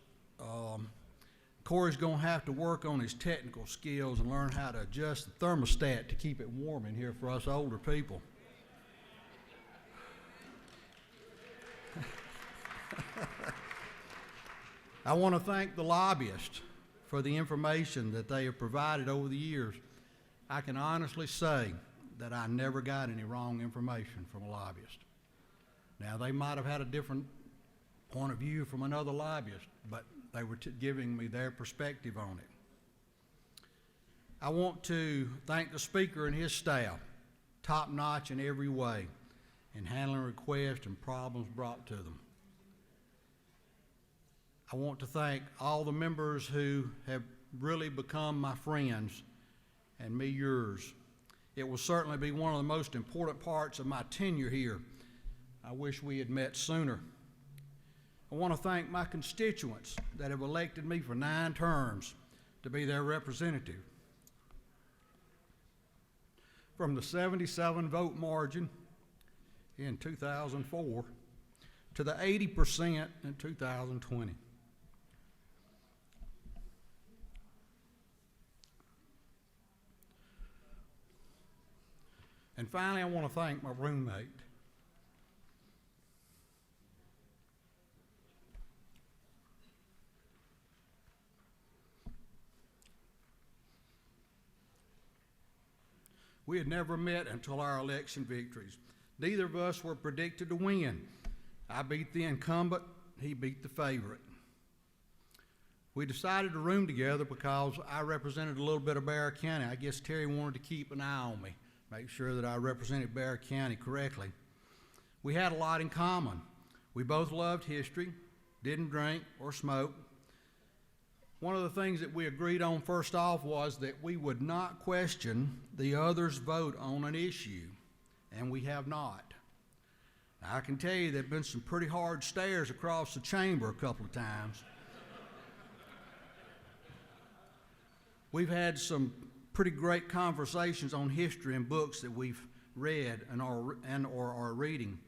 Speaker 18: Corey's going to have to work on his technical skills and learn how to adjust the thermostat to keep it warm in here for us older people. I want to thank the lobbyists for the information that they have provided over the years. I can honestly say that I never got any wrong information from a lobbyist. Now, they might have had a different point of view from another lobbyist, but they were giving me their perspective on it. I want to thank the Speaker and his staff, top-notch in every way, in handling requests and problems brought to them. I want to thank all the members who have really become my friends and me yours. It will certainly be one of the most important parts of my tenure here. I wish we had met sooner. I want to thank my constituents that have elected me for 9 terms to be their representative. From the 77 vote margin in 2004 to the 80% in 2020. And finally, I want to thank my roommate. We had never met until our election victories. Neither of us were predicted to win. I beat the incumbent, he beat the favorite. We decided to room together because I represented a little bit of Bear County. I guess Terry wanted to keep an eye on me, make sure that I represented Bear County correctly. We had a lot in common. We both loved history, didn't drink or smoke. One of the things that we agreed on first off was that we would not question the other's vote on an issue, and we have not. Now, I can tell you there have been some pretty hard stares across the chamber a couple of times. We've had some pretty great conversations on history and books that we've read or are reading.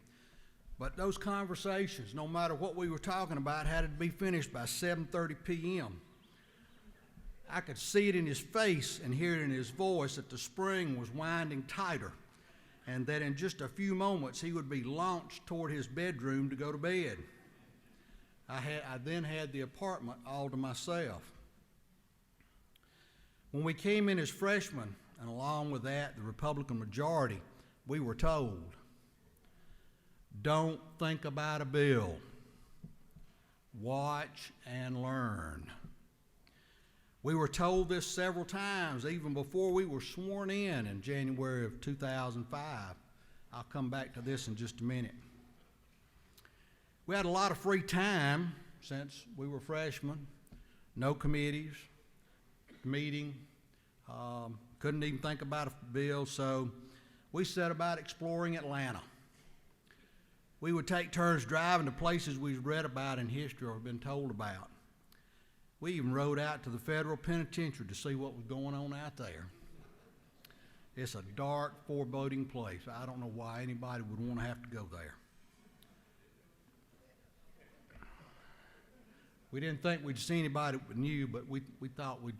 Speaker 18: But those conversations, no matter what we were talking about, had to be finished by 7:30 p.m. I could see it in his face and hear it in his voice that the spring was winding tighter, and that in just a few moments he would be launched toward his bedroom to go to bed. I then had the apartment all to myself. When we came in as freshmen, and along with that, the Republican majority, we were told, don't think about a bill. Watch and learn. We were told this several times, even before we were sworn in January of 2005. I'll come back to this in just a minute. We had a lot of free time since we were freshmen, no committees, meeting, couldn't even think about a bill, so we set about exploring Atlanta. We would take turns driving to places we've read about in history or been told about. We even rode out to the federal penitentiary to see what was going on out there. It's a dark, foreboding place. I don't know why anybody would want to have to go there. We didn't think we'd see anybody that knew, but we thought we'd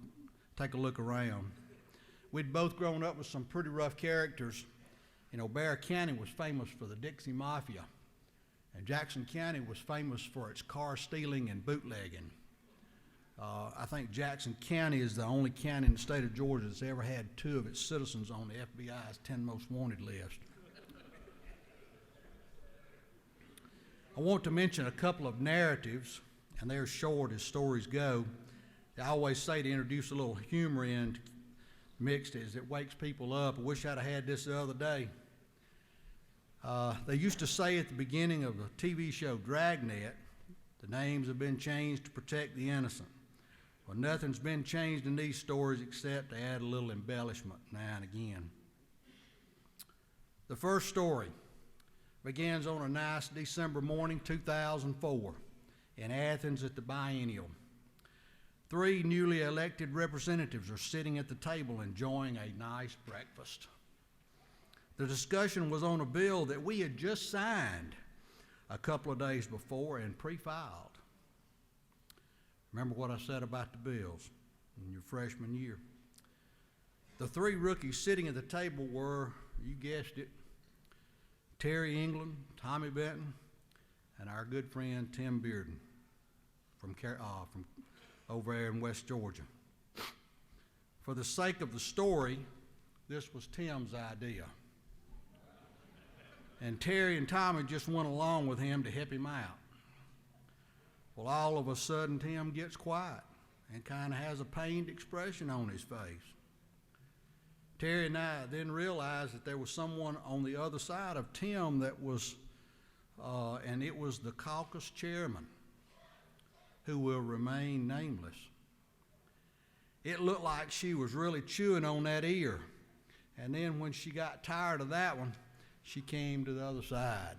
Speaker 18: take a look around. We'd both grown up with some pretty rough characters. You know, Bear County was famous for the Dixie Mafia, and Jackson County was famous for its car stealing and bootlegging. I think Jackson County is the only county in the state of Georgia that's ever had 2 of its citizens on the FBI's 10 most wanted list. I want to mention a couple of narratives, and they're short as stories go. I always say to introduce a little humor in mixed as it wakes people up. I wish I'd have had this the other day. They used to say at the beginning of the TV show Dragnet, the names have been changed to protect the innocent. Well, nothing's been changed in these stories except to add a little embellishment now and again. The first story begins on a nice December morning, 2004, in Athens at the Biennial. 3 newly elected representatives are sitting at the table enjoying a nice breakfast. The discussion was on a bill that we had just signed a couple of days before and pre-filed. Remember what I said about the bills in your freshman year. The 3 rookies sitting at the table were, you guessed it, Terry England, Tommy Benton, and our good friend Tim Bearden from over there in West Georgia. For the sake of the story, this was Tim's idea. And Terry and Tommy just went along with him to help him out. Well, all of a sudden, Tim gets quiet and kind of has a pained expression on his face. Terry and I then realized that there was someone on the other side of Tim that was, and it was the caucus chairman, who will remain nameless. It looked like she was really chewing on that ear. And then when she got tired of that one, she came to the other side.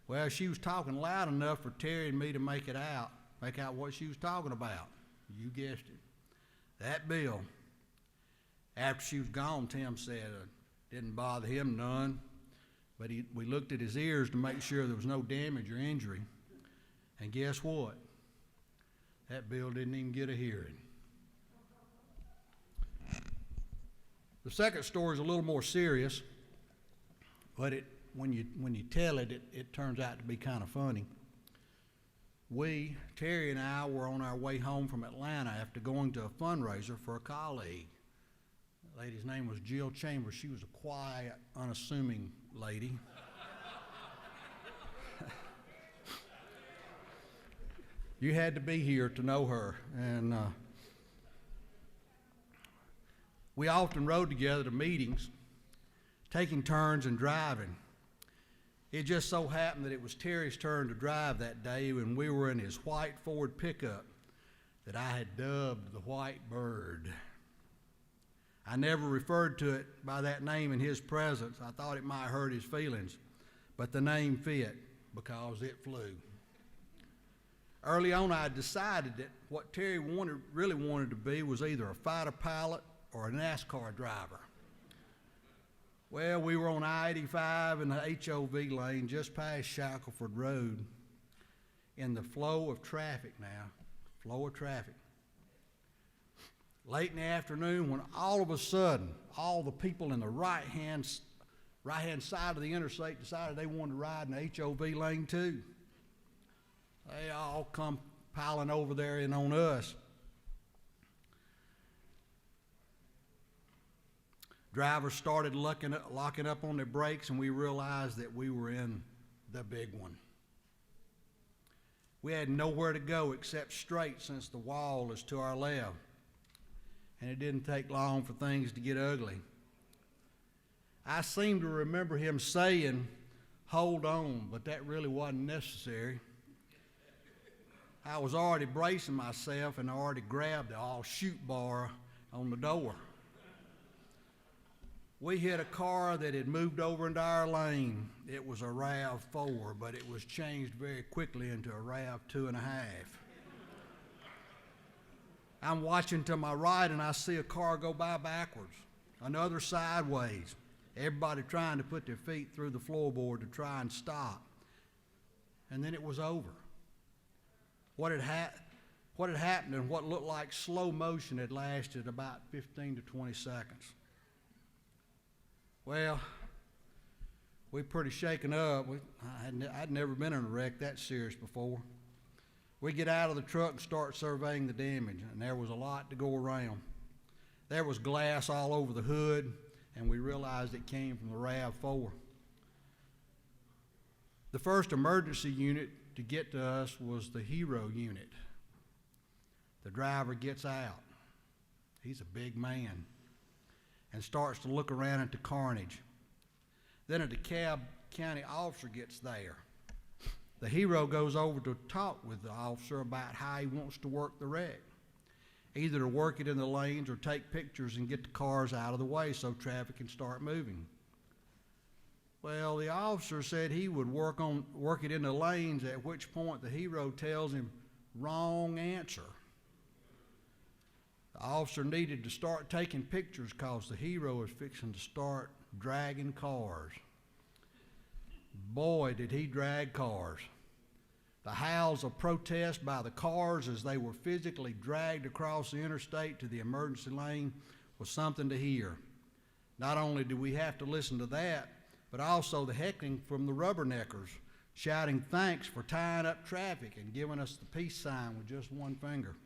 Speaker 18: Well, she was talking loud enough for Terry and me to make out what she was talking about. You guessed it. That bill. After she was gone, Tim said it didn't bother him none, but we looked at his ears to make sure there was no damage or injury. And guess what? That bill didn't even get a hearing. The second story is a little more serious, but when you tell it, it turns out to be kind of funny. Terry and I, were on our way home from Atlanta after going to a fundraiser for a colleague. The lady's name was Jill Chambers. She was a quiet, unassuming lady. You had to be here to know her. And we often rode together to meetings, taking turns and driving. It just so happened that it was Terry's turn to drive that day when we were in his white Ford pickup that I had dubbed the White Bird. I never referred to it by that name in his presence. I thought it might hurt his feelings, but the name fit because it flew. Early on, I decided that what Terry really wanted to be was either a fighter pilot or a NASCAR driver. Well, we were on I-85 in the HOV lane just past Shackleford Road in the flow of traffic now, flow of traffic. Late in the afternoon when all of a sudden, all the people in the right-hand side of the interstate decided they wanted to ride in the HOV lane too. They all come piling over there and on us. Drivers started locking up on their brakes, and we realized that we were in the big one. We had nowhere to go except straight, since the wall is to our left. And it didn't take long for things to get ugly. I seem to remember him saying, "Hold on," but that really wasn't necessary. I was already bracing myself and I already grabbed the all-shoot bar on the door. We hit a car that had moved over into our lane. It was a RAV4, but it was changed very quickly into a RAV2.5. I'm watching to my right and I see a car go by backwards, another sideways, everybody trying to put their feet through the floorboard to try and stop. And then it was over. What had happened in what looked like slow motion had lasted about 15 to 20 seconds. Well, we pretty shaken up. I'd never been in a wreck that serious before. We get out of the truck and start surveying the damage, and there was a lot to go around. There was glass all over the hood, and we realized it came from the RAV4. The first emergency unit to get to us was the Hero unit. The driver gets out. He's a big man, and starts to look around at the carnage. Then a DeKalb County officer gets there. The Hero goes over to talk with the officer about how he wants to work the wreck, either to work it in the lanes or take pictures and get the cars out of the way so traffic can start moving. Well, the officer said he would work it in the lanes, at which point the Hero tells him, "Wrong answer." The officer needed to start taking pictures because the Hero is fixing to start dragging cars. Boy, did he drag cars. The howls of protest by the cars as they were physically dragged across the interstate to the emergency lane was something to hear. Not only did we have to listen to that, but also the heckling from the rubberneckers, shouting thanks for tying up traffic and giving us the peace sign with just one finger.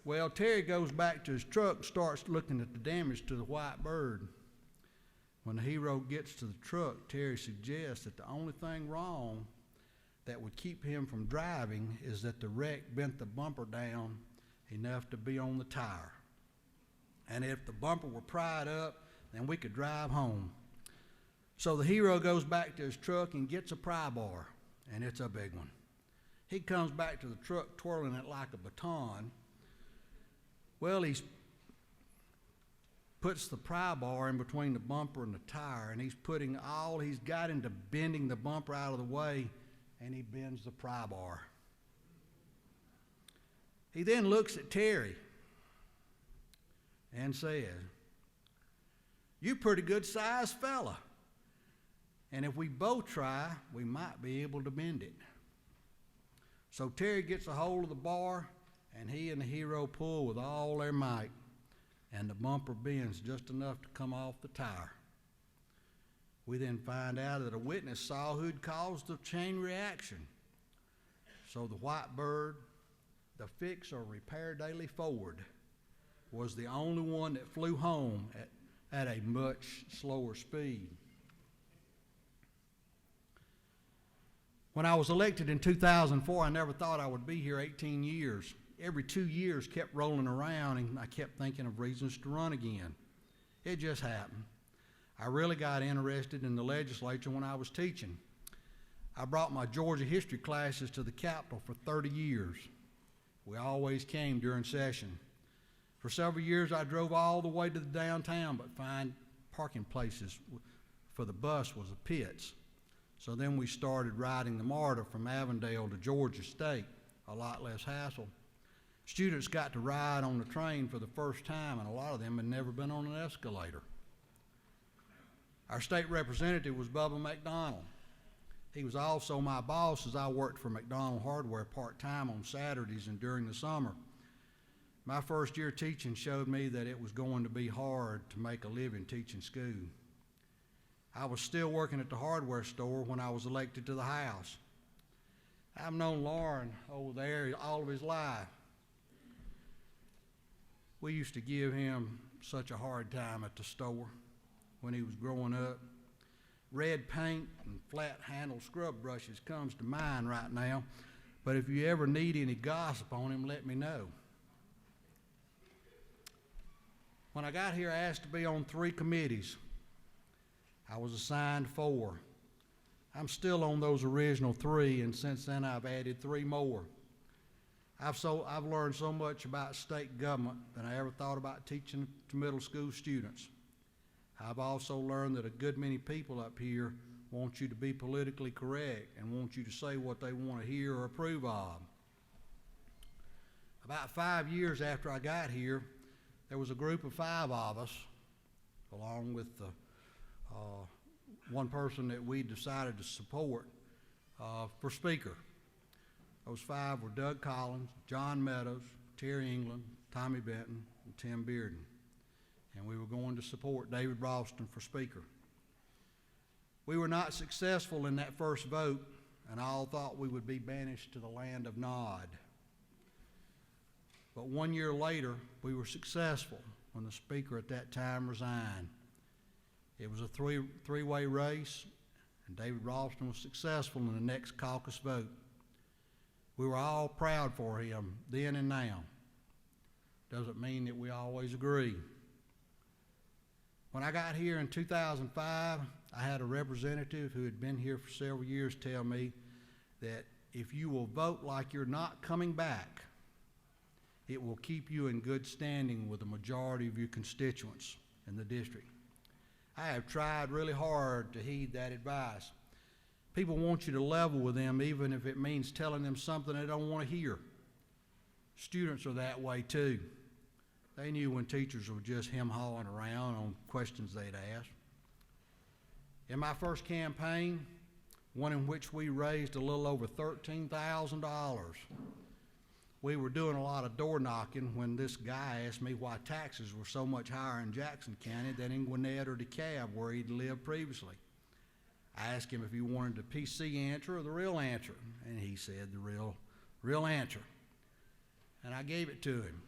Speaker 18: Well, Terry goes back to his truck and starts looking at the damage to the white bird. When the Hero gets to the truck, Terry suggests that the only thing wrong that would keep him from driving is that the wreck bent the bumper down enough to be on the tire. And if the bumper were pried up, then we could drive home. So the Hero goes back to his truck and gets a pry bar, and it's a big one. He comes back to the truck twirling it like a baton. Well, he puts the pry bar in between the bumper and the tire, and he's putting all he's got into bending the bumper out of the way, and he bends the pry bar. He then looks at Terry and says, "You pretty good sized fella, and if we both try, we might be able to bend it." So Terry gets a hold of the bar, and he and the Hero pull with all their might, and the bumper bends just enough to come off the tire. We then find out that a witness saw who'd caused the chain reaction. So the white bird, the fix or repair daily forward, was the only one that flew home at a much slower speed. When I was elected in 2004, I never thought I would be here 18 years. Every 2 years kept rolling around, and I kept thinking of reasons to run again. It just happened. I really got interested in the legislature when I was teaching. I brought my Georgia history classes to the Capitol for 30 years. We always came during session. For several years, I drove all the way to the downtown, but find parking places for the bus was the pits. So then we started riding the MARTA from Avondale to Georgia State, a lot less hassle. Students got to ride on the train for the first time, and a lot of them had never been on an escalator. Our state representative was Bubba McDonald. He was also my boss as I worked for McDonald Hardware part-time on Saturdays and during the summer. My first year teaching showed me that it was going to be hard to make a living teaching school. I was still working at the hardware store when I was elected to the House. I've known Lauren over there all of his life. We used to give him such a hard time at the store when he was growing up. Red paint and flat-handled scrub brushes comes to mind right now, but if you ever need any gossip on him, let me know. When I got here, I asked to be on 3 committees. I was assigned 4. I'm still on those original 3, and since then I've added 3 more. I've learned so much about state government than I ever thought about teaching to middle school students. I've also learned that a good many people up here want you to be politically correct and want you to say what they want to hear or approve of. About 5 years after I got here, there was a group of 5 of us, along with the one person that we decided to support for Speaker. Those 5 were Doug Collins, John Meadows, Terry England, Tommy Benton, and Tim Bearden. And we were going to support David Ralston for Speaker. We were not successful in that first vote, and all thought we would be banished to the land of Nod. But 1 year later, we were successful when the Speaker at that time resigned. It was a three-way race, and David Ralston was successful in the next caucus vote. We were all proud for him then and now. Doesn't mean that we always agree. When I got here in 2005, I had a representative who had been here for several years tell me that if you will vote like you're not coming back, it will keep you in good standing with the majority of your constituents in the district. I have tried really hard to heed that advice. People want you to level with them even if it means telling them something they don't want to hear. Students are that way too. They knew when teachers were just hem-hawing around on questions they'd ask. In my first campaign, one in which we raised a little over $13,000, we were doing a lot of door knocking when this guy asked me why taxes were so much higher in Jackson County than in Gwinnett or DeKalb, where he'd lived previously. I asked him if he wanted the PC answer or the real answer, and he said the real answer. And I gave it to him.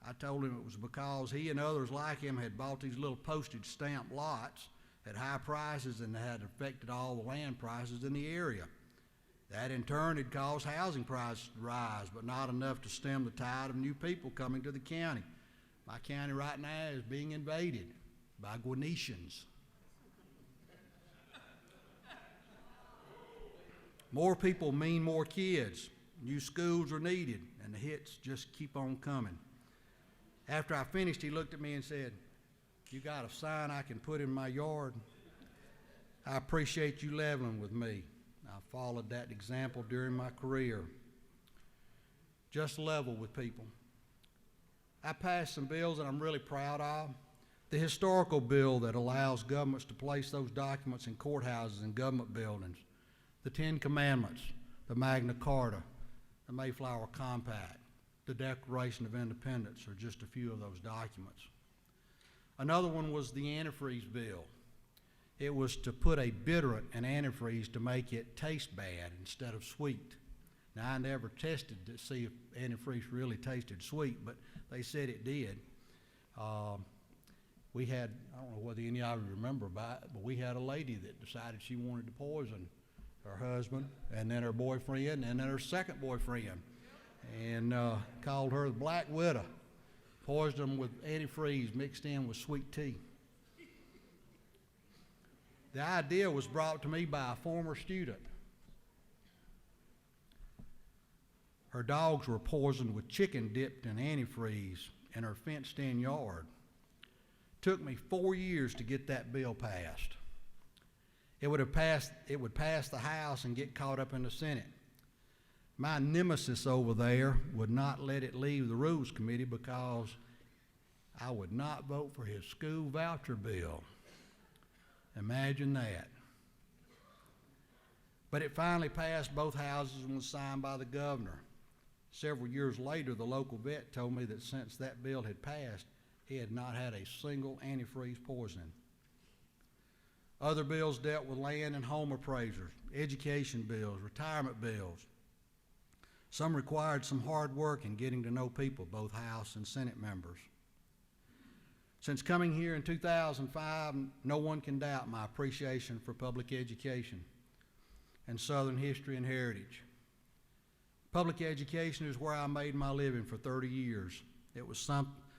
Speaker 18: I told him it was because he and others like him had bought these little postage stamp lots at high prices and had affected all the land prices in the area. That in turn had caused housing prices to rise, but not enough to stem the tide of new people coming to the county. My county right now is being invaded by Gwinnetians. More people mean more kids. New schools are needed, and the hits just keep on coming. After I finished, he looked at me and said, "You got a sign I can put in my yard? I appreciate you leveling with me." I followed that example during my career. Just level with people. I passed some bills that I'm really proud of. The historical bill that allows governments to place those documents in courthouses and government buildings. The 10 Commandments, the Magna Carta, the Mayflower Compact, the Declaration of Independence are just a few of those documents. Another one was the antifreeze bill. It was to put a bitterant in antifreeze to make it taste bad instead of sweet. Now, I never tested to see if antifreeze really tasted sweet, but they said it did. We had, I don't know whether any of you remember about it, but we had a lady that decided she wanted to poison her husband, and then her boyfriend, and then her second boyfriend, and called her the Black Widow. Poisoned them with antifreeze mixed in with sweet tea. The idea was brought to me by a former student. Her dogs were poisoned with chicken dipped in antifreeze in her fenced-in yard. Took me 4 years to get that bill passed. It would pass the House and get caught up in the Senate. My nemesis over there would not let it leave the Rules Committee because I would not vote for his school voucher bill. Imagine that. But it finally passed both houses and was signed by the governor. Several years later, the local vet told me that since that bill had passed, he had not had a single antifreeze poisoning. Other bills dealt with land and home appraisers, education bills, retirement bills. Some required some hard work in getting to know people, both House and Senate members. Since coming here in 2005, no one can doubt my appreciation for public education and Southern history and heritage. Public education is where I made my living for 30 years. It was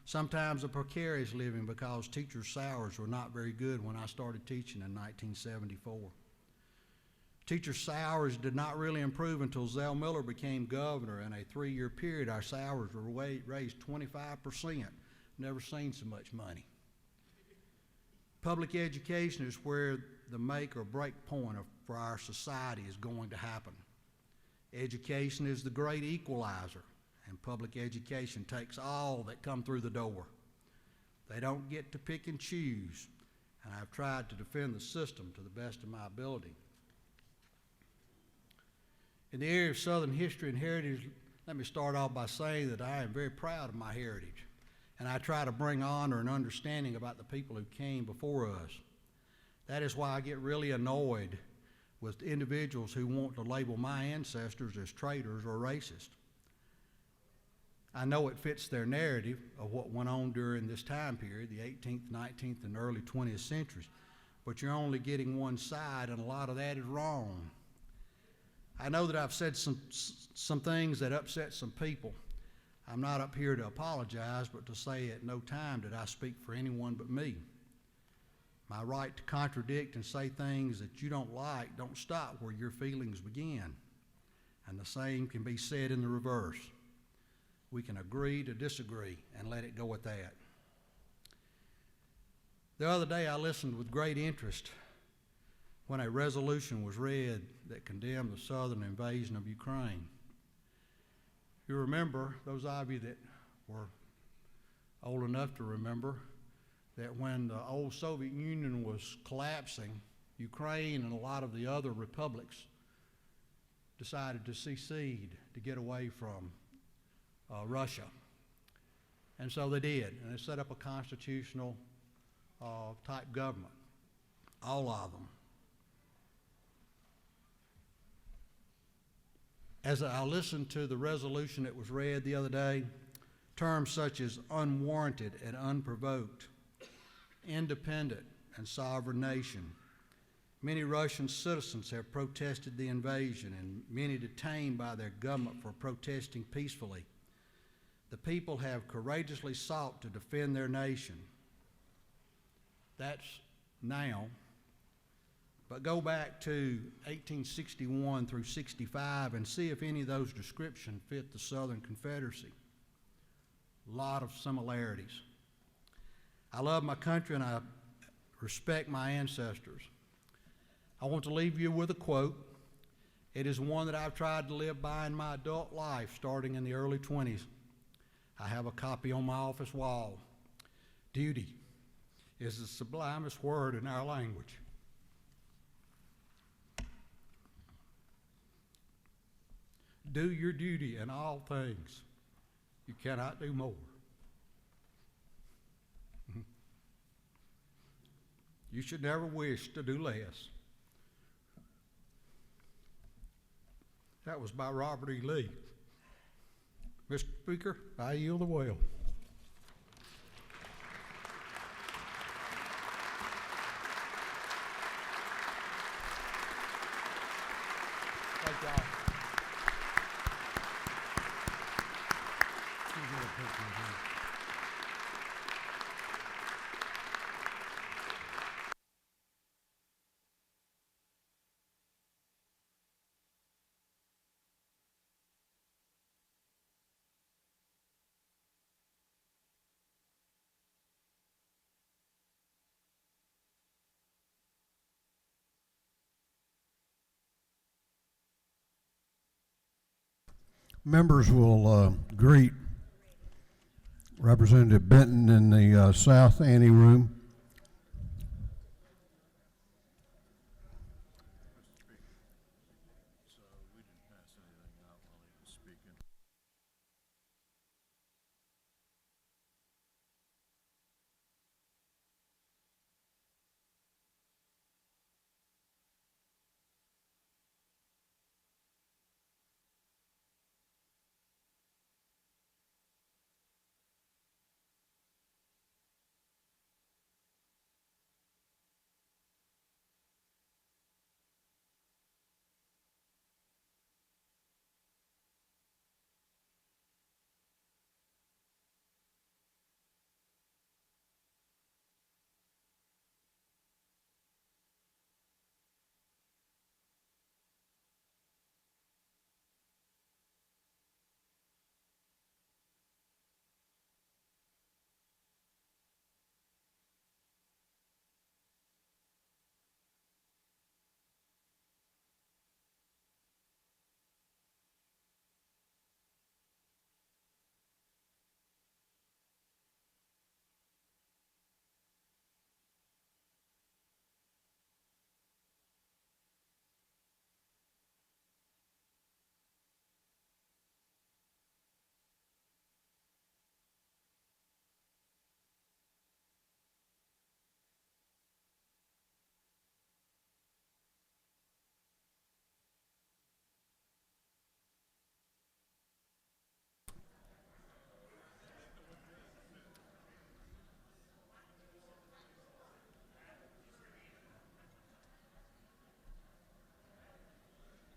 Speaker 18: sometimes a precarious living because teachers' salaries were not very good when I started teaching in 1974. Teachers' salaries did not really improve until Zell Miller became governor. In a 3-year period, our salaries were raised 25%. Never seen so much money. Public education is where the make or break point for our society is going to happen. Education is the great equalizer, and public education takes all that come through the door. They don't get to pick and choose, and I've tried to defend the system to the best of my ability. In the area of Southern history and heritage, let me start off by saying that I am very proud of my heritage, and I try to bring honor and understanding about the people who came before us. That is why I get really annoyed with individuals who want to label my ancestors as traitors or racist. I know it fits their narrative of what went on during this time period, the 18th, 19th, and early 20th centuries, but you're only getting one side, and a lot of that is wrong. I know that I've said some things that upset some people. I'm not up here to apologize, but to say at no time did I speak for anyone but me. My right to contradict and say things that you don't like don't stop where your feelings begin. And the same can be said in the reverse. We can agree to disagree and let it go at that. The other day I listened with great interest when a resolution was read that condemned the southern invasion of Ukraine. You remember, those of you that were old enough to remember, that when the old Soviet Union was collapsing, Ukraine and a lot of the other republics decided to secede, to get away from Russia. And so they did, and they set up a constitutional type government, all of them. As I listened to the resolution that was read the other day, terms such as unwarranted and unprovoked, independent and sovereign nation. Many Russian citizens have protested the invasion, and many detained by their government for protesting peacefully. The people have courageously sought to defend their nation. That's now. But go back to 1861 through 65 and see if any of those descriptions fit the Southern Confederacy. A lot of similarities. I love my country and I respect my ancestors. I want to leave you with a quote. It is one that I've tried to live by in my adult life starting in the early 20s. I have a copy on my office wall. Duty is the sublimest word in our language. Do your duty in all things. You cannot do more. You should never wish to do less. That was by Robert E. Lee. Mr. Speaker, I yield the will.
Speaker 1: Members will greet Representative Benton in the South Anteroom.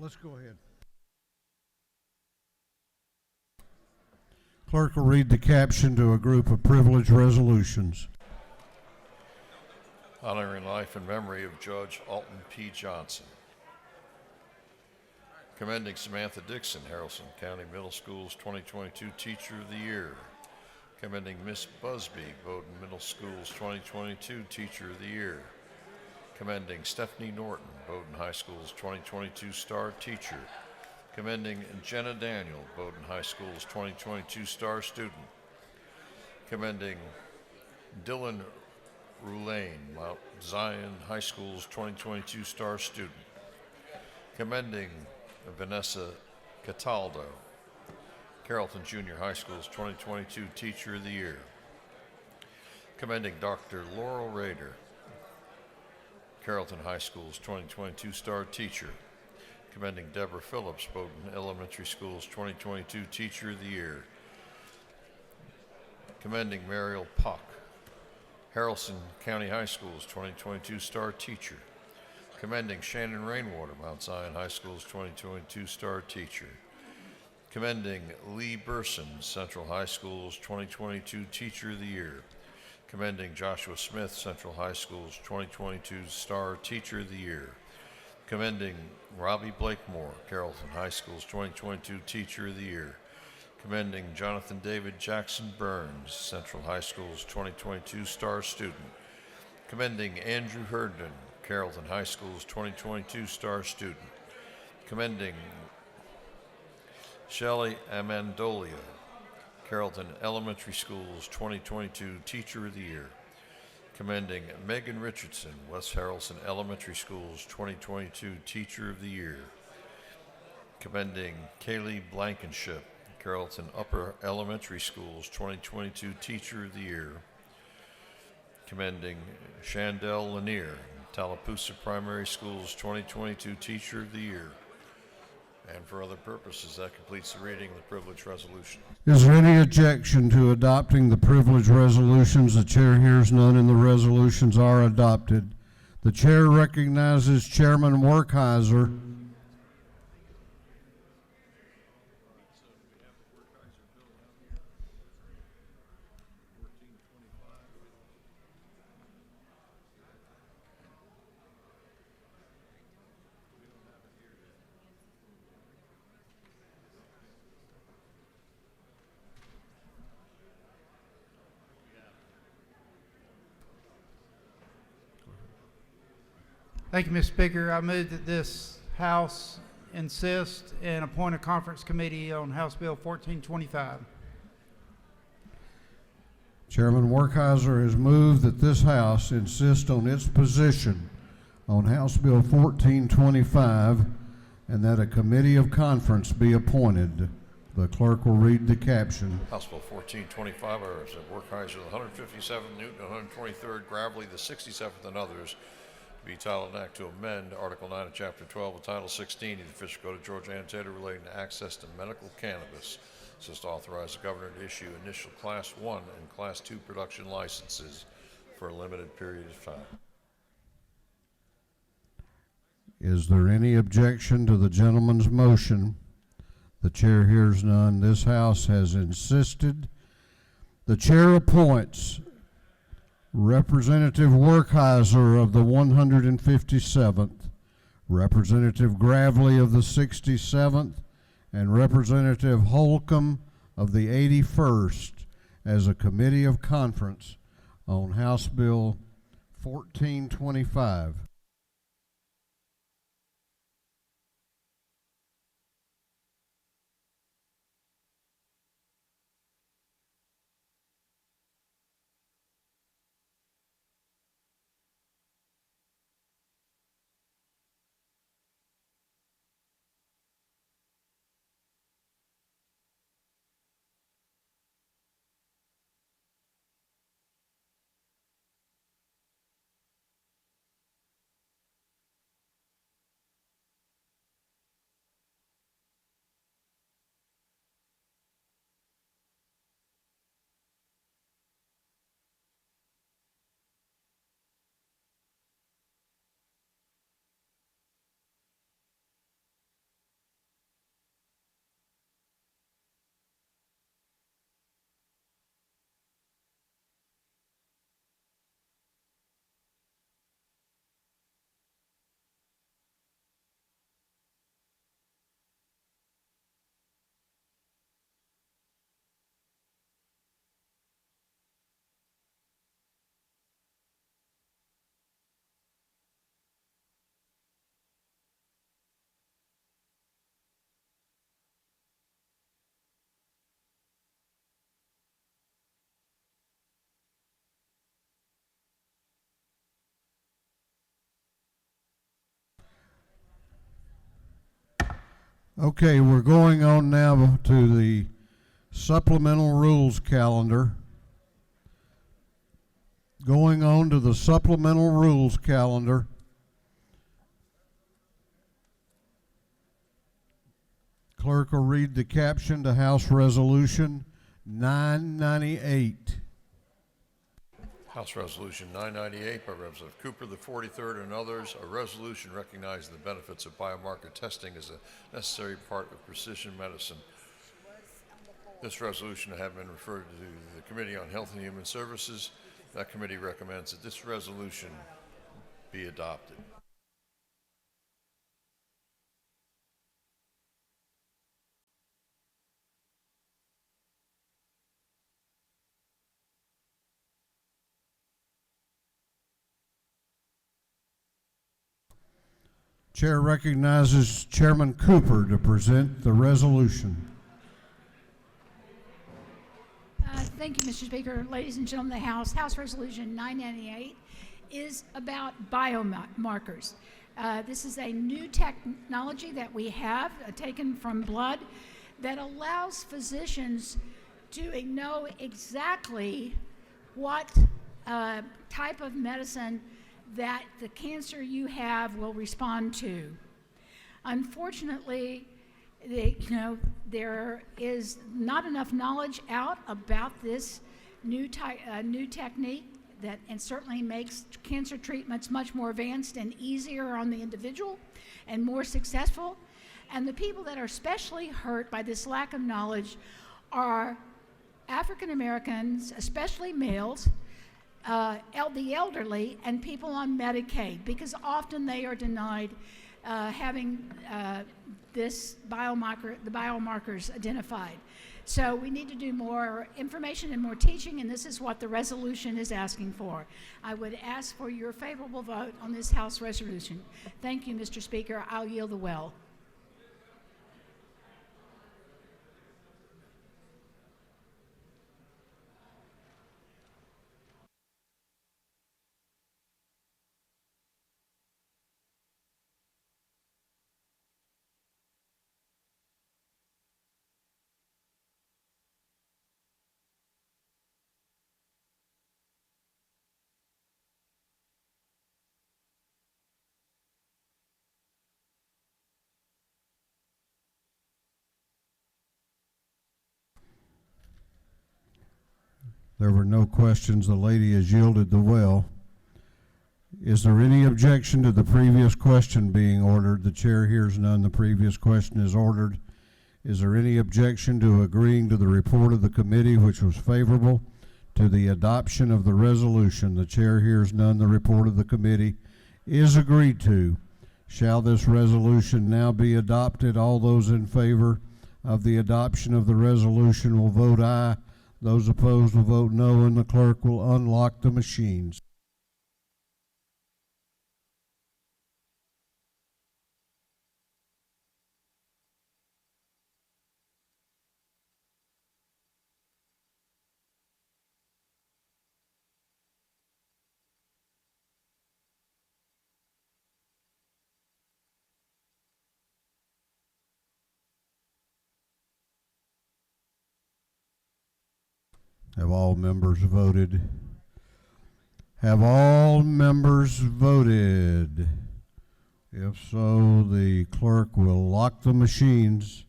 Speaker 1: Let's go ahead. Clerk will read the caption to a group of privilege resolutions.
Speaker 2: Honoring life and memory of Judge Alton P. Johnson. Commending Samantha Dixon, Haralson County Middle School's 2022 Teacher of the Year. Commending Miss Busby, Bowdoin Middle School's 2022 Teacher of the Year. Commending Stephanie Norton, Bowdoin High School's 2022 Star Teacher. Commending Jenna Daniel, Bowdoin High School's 2022 Star Student. Commending Dylan Roulaine, Mount Zion High School's 2022 Star Student. Commending Vanessa Cataldo, Carrollton Junior High School's 2022 Teacher of the Year. Commending Dr. Laurel Rader, Carrollton High School's 2022 Star Teacher. Commending Deborah Phillips, Bowdoin Elementary School's 2022 Teacher of the Year. Commending Mariel Pock, Haralson County High School's 2022 Star Teacher. Commending Shannon Rainwater, Mount Zion High School's 2022 Star Teacher. Commending Lee Burson, Central High School's 2022 Teacher of the Year. Commending Joshua Smith, Central High School's 2022 Star Teacher of the Year. Commending Robbie Blakemore, Carrollton High School's 2022 Teacher of the Year. Commending Jonathan David Jackson Burns, Central High School's 2022 Star Student. Commending Andrew Herndon, Carrollton High School's 2022 Star Student. Commending Shelley Amandolia, Carrollton Elementary School's 2022 Teacher of the Year. Commending Megan Richardson, West Haralson Elementary School's 2022 Teacher of the Year. Commending Kaylee Blankenship, Carrollton Upper Elementary School's 2022 Teacher of the Year. Commending Chandel Lanier, Tallapoosa Primary School's 2022 Teacher of the Year. And for other purposes, that completes the reading of the privilege resolution.
Speaker 1: Is there any objection to adopting the privilege resolutions? The chair hears none, and the resolutions are adopted. The chair recognizes Chairman Werkheiser.
Speaker 19: Thank you, Mr. Speaker. I move that this House insist and appoint a conference committee on House Bill 1425.
Speaker 1: Chairman Werkheiser has moved that this House insist on its position on House Bill 1425 and that a committee of conference be appointed. The clerk will read the caption.
Speaker 2: House Bill 1425 by Representative Werkheiser, the 157th, Newton, 123rd, Gravely, the 67th, and others, to be titled an act to amend Article 9 of Chapter 12 of Title 16 of the Official Code of Georgia annotated relating to access to medical cannabis, so as to authorize the governor to issue initial Class 1 and Class 2 production licenses for a limited period of time.
Speaker 1: Is there any objection to the gentleman's motion? The chair hears none. This House has insisted. The chair appoints Representative Werkheiser of the 157th, Representative Gravely of the 67th, and Representative Holcomb of the 81st as a committee of conference on House Bill 1425. Okay, we're going on now to the supplemental rules calendar. Going on to the supplemental rules calendar. Clerk will read the caption to House Resolution 998.
Speaker 2: House Resolution 998 by Representative Cooper, the 43rd, and others, a resolution recognizing the benefits of biomarker testing as a necessary part of precision medicine. This resolution has been referred to the Committee on Health and Human Services. That committee recommends that this resolution be adopted.
Speaker 1: Chair recognizes Chairman Cooper to present the resolution.
Speaker 12: Thank you, Mr. Speaker. Ladies and gentlemen of the House, House Resolution 998 is about biomarkers. This is a new technology that we have taken from blood that allows physicians to know exactly what type of medicine that the cancer you have will respond to. Unfortunately, there is not enough knowledge out about this new technique and certainly makes cancer treatments much more advanced and easier on the individual and more successful. And the people that are especially hurt by this lack of knowledge are African Americans, especially males, the elderly, and people on Medicaid, because often they are denied having the biomarkers identified. So we need to do more information and more teaching, and this is what the resolution is asking for. I would ask for your favorable vote on this House resolution. Thank you, Mr. Speaker. I'll yield the well.
Speaker 1: There were no questions. The lady has yielded the well. Is there any objection to the previous question being ordered? The chair hears none. The previous question is ordered. Is there any objection to agreeing to the report of the committee, which was favorable to the adoption of the resolution? The chair hears none. The report of the committee is agreed to. Shall this resolution now be adopted? All those in favor of the adoption of the resolution will vote aye. Those opposed will vote no, and the clerk will unlock the machines. Have all members voted? Have all members voted? If so, the clerk will lock the machines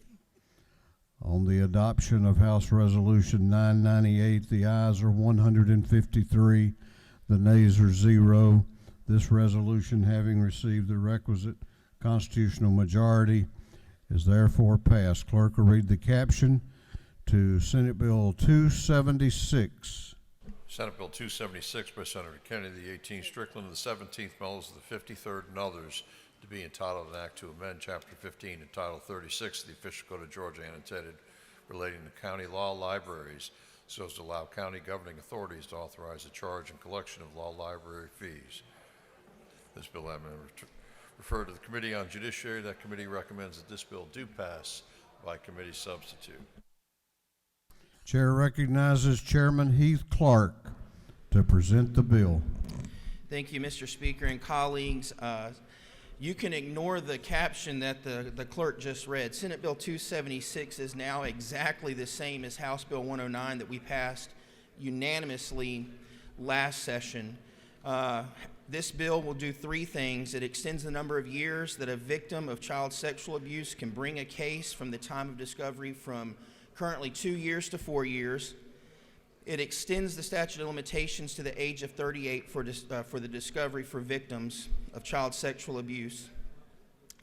Speaker 1: on the adoption of House Resolution 998. The ayes are 153, the nays are 0. This resolution, having received the requisite constitutional majority, is therefore passed. Clerk will read the caption to Senate Bill 276.
Speaker 2: Senate Bill 276 by Senator Kennedy, the 18th Strickland, of the 17th Mellows of the 53rd, and others, to be entitled an act to amend Chapter 15 and Title 36 of the Official Code of Georgia annotated relating to county law libraries so as to allow county governing authorities to authorize the charge and collection of law library fees. This bill has been referred to the Committee on Judiciary. That committee recommends that this bill do pass by committee substitute.
Speaker 1: Chair recognizes Chairman Heath Clark to present the bill.
Speaker 20: Thank you, Mr. Speaker and colleagues. You can ignore the caption that the clerk just read. Senate Bill 276 is now exactly the same as House Bill 109 that we passed unanimously last session. This bill will do three things. It extends the number of years that a victim of child sexual abuse can bring a case from the time of discovery from currently 2 years to 4 years. It extends the statute of limitations to the age of 38 for the discovery for victims of child sexual abuse.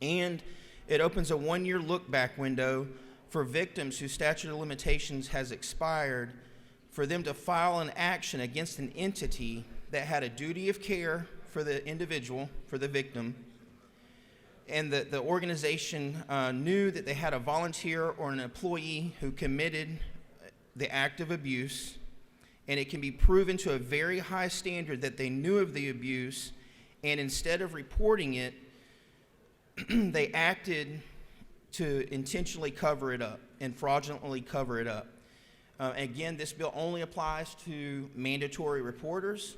Speaker 20: And it opens a 1-year look-back window for victims whose statute of limitations has expired for them to file an action against an entity that had a duty of care for the individual, for the victim, and the organization knew that they had a volunteer or an employee who committed the act of abuse, and it can be proven to a very high standard that they knew of the abuse, and instead of reporting it, they acted to intentionally cover it up and fraudulently cover it up. Again, this bill only applies to mandatory reporters.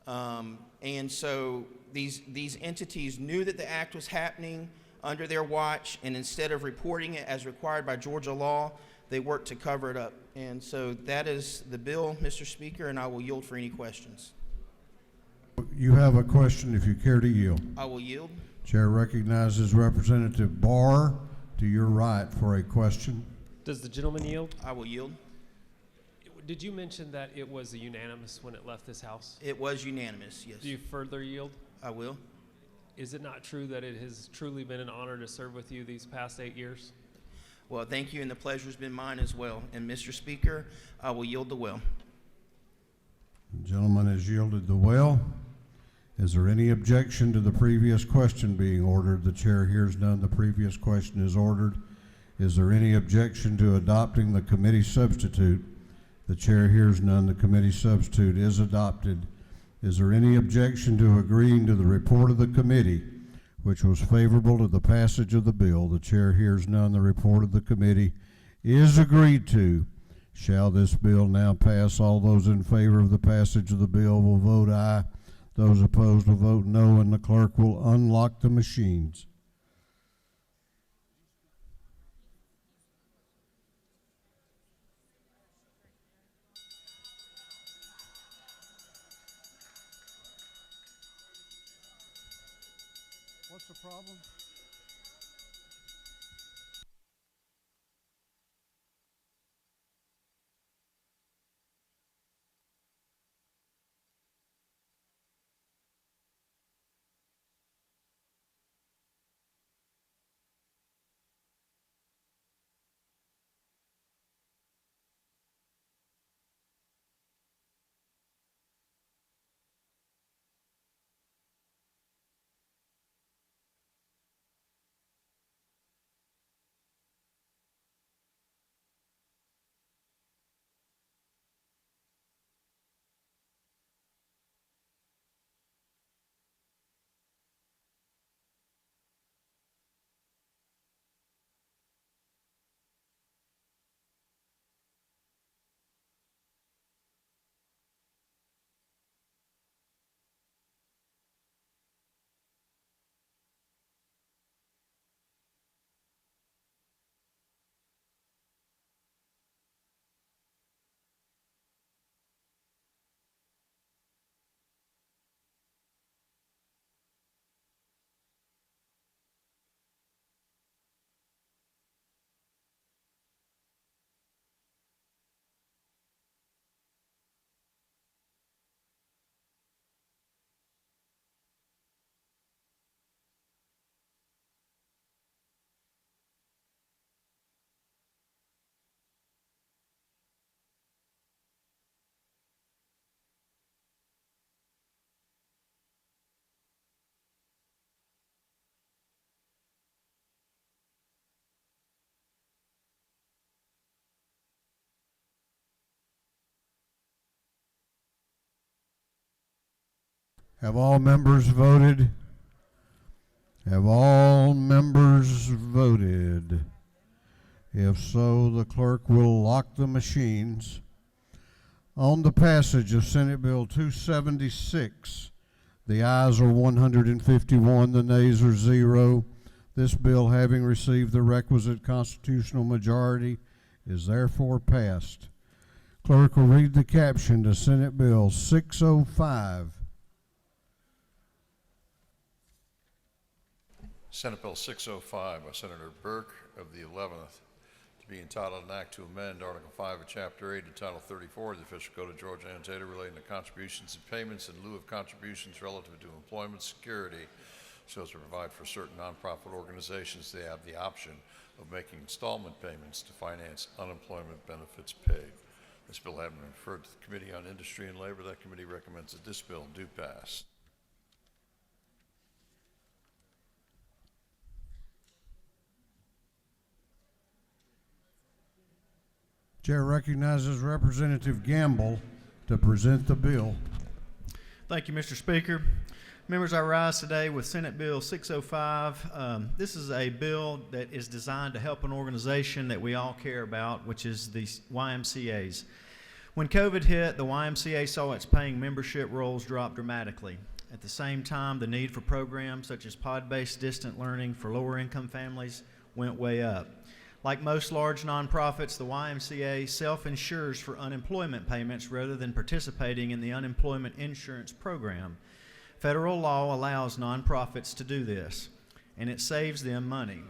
Speaker 20: And so these entities knew that the act was happening under their watch, and instead of reporting it as required by Georgia law, they worked to cover it up. And so that is the bill, Mr. Speaker, and I will yield for any questions.
Speaker 1: You have a question if you care to yield.
Speaker 20: I will yield.
Speaker 1: Chair recognizes Representative Barr to your right for a question.
Speaker 21: Does the gentleman yield?
Speaker 20: I will yield.
Speaker 21: Did you mention that it was unanimous when it left this House?
Speaker 20: It was unanimous, yes.
Speaker 21: Do you further yield?
Speaker 20: I will.
Speaker 21: Is it not true that it has truly been an honor to serve with you these past 8 years?
Speaker 20: Well, thank you, and the pleasure's been mine as well. And Mr. Speaker, I will yield the will.
Speaker 1: The gentleman has yielded the well. Is there any objection to the previous question being ordered? The chair hears none. The previous question is ordered. Is there any objection to adopting the committee substitute? The chair hears none. The committee substitute is adopted. Is there any objection to agreeing to the report of the committee, which was favorable to the passage of the bill? The chair hears none. The report of the committee is agreed to. Shall this bill now pass? All those in favor of the passage of the bill will vote aye. Those opposed will vote no, and the clerk will unlock the machines.
Speaker 10: What's the problem?
Speaker 1: Have all members voted? Have all members voted? If so, the clerk will lock the machines. On the passage of Senate Bill 276, the ayes are 151, the nays are 0. This bill, having received the requisite constitutional majority, is therefore passed. Clerk will read the caption to Senate Bill 605.
Speaker 2: Senate Bill 605 by Senator Burke of the 11th, to be entitled an act to amend Article 5 of Chapter 8 of Title 34 of the Official Code of Georgia annotated relating to contributions and payments in lieu of contributions relative to employment security, so as to provide for certain nonprofit organizations they have the option of making installment payments to finance unemployment benefits paid. This bill having been referred to the Committee on Industry and Labor, that committee recommends that this bill do pass.
Speaker 1: Chair recognizes Representative Gamble to present the bill.
Speaker 4: Thank you, Mr. Speaker. Members, I rise today with Senate Bill 605. This is a bill that is designed to help an organization that we all care about, which is the YMCAs. When COVID hit, the YMCA saw its paying membership rolls drop dramatically. At the same time, the need for programs such as pod-based distant learning for lower-income families went way up. Like most large nonprofits, the YMCA self-insures for unemployment payments rather than participating in the unemployment insurance program. Federal law allows nonprofits to do this, and it saves them money.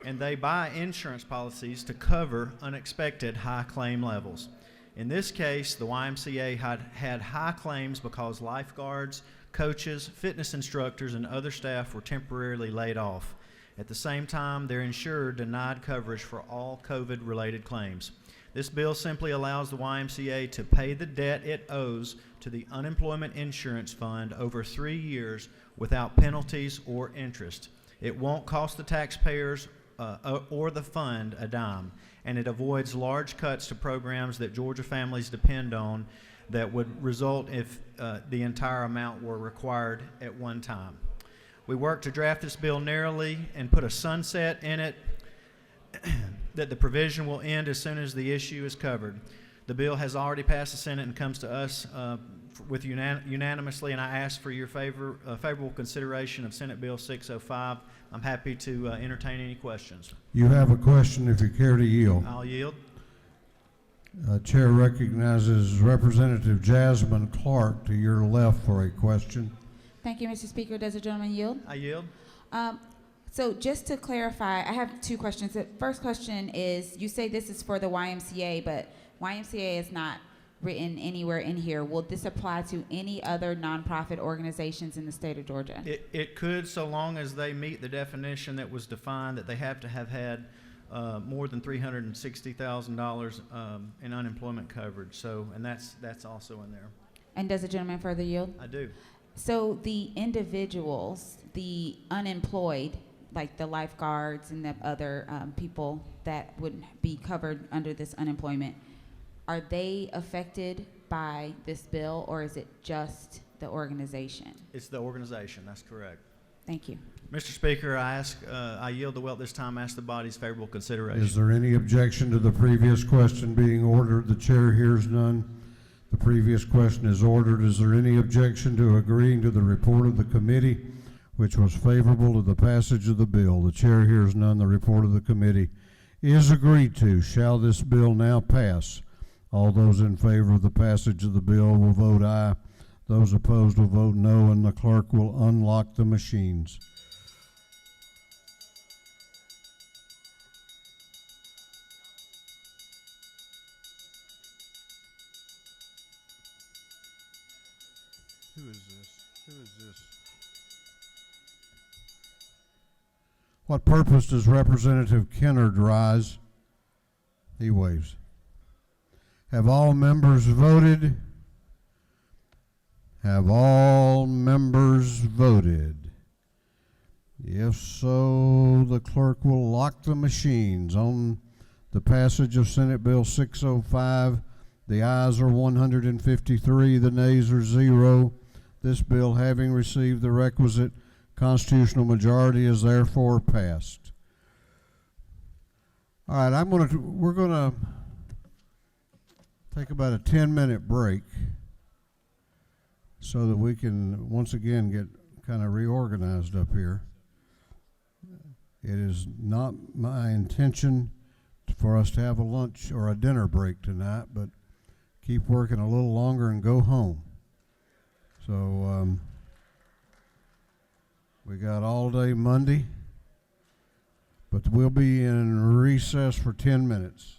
Speaker 4: And they buy insurance policies to cover unexpected high claim levels. In this case, the YMCA had high claims because lifeguards, coaches, fitness instructors, and other staff were temporarily laid off. At the same time, their insurer denied coverage for all COVID-related claims. This bill simply allows the YMCA to pay the debt it owes to the Unemployment Insurance Fund over 3 years without penalties or interest. It won't cost the taxpayers or the fund a dime, and it avoids large cuts to programs that Georgia families depend on that would result if the entire amount were required at one time. We worked to draft this bill narrowly and put a sunset in it that the provision will end as soon as the issue is covered. The bill has already passed the Senate and comes to us with unanimously, and I ask for your favorable consideration of Senate Bill 605. I'm happy to entertain any questions.
Speaker 1: You have a question if you care to yield.
Speaker 4: I'll yield.
Speaker 1: Chair recognizes Representative Jasmine Clark to your left for a question.
Speaker 22: Thank you, Mr. Speaker. Does the gentleman yield?
Speaker 4: I yield.
Speaker 22: So just to clarify, I have two questions. The first question is, you say this is for the YMCA, but YMCA is not written anywhere in here. Will this apply to any other nonprofit organizations in the state of Georgia?
Speaker 4: It could, so long as they meet the definition that was defined, that they have to have had more than $360,000 in unemployment coverage. So, and that's also in there.
Speaker 22: And does the gentleman further yield?
Speaker 4: I do.
Speaker 22: So the individuals, the unemployed, like the lifeguards and the other people that would be covered under this unemployment, are they affected by this bill, or is it just the organization?
Speaker 4: It's the organization, that's correct.
Speaker 22: Thank you.
Speaker 4: Mr. Speaker, I yield the will at this time, ask the body's favorable consideration.
Speaker 1: Is there any objection to the previous question being ordered? The chair hears none. The previous question is ordered. Is there any objection to agreeing to the report of the committee, which was favorable to the passage of the bill? The chair hears none. The report of the committee is agreed to. Shall this bill now pass? All those in favor of the passage of the bill will vote aye. Those opposed will vote no, and the clerk will unlock the machines. Who is this? Who is this? What purpose does Representative Kennard rise? He waves. Have all members voted? Have all members voted? If so, the clerk will lock the machines. On the passage of Senate Bill 605, the ayes are 153, the nays are 0. This bill, having received the requisite constitutional majority, is therefore passed. All right, we're gonna take about a 10-minute break so that we can once again get kind of reorganized up here. It is not my intention for us to have a lunch or a dinner break tonight, but keep working a little longer and go home. So we got all day Monday, but we'll be in recess for 10 minutes.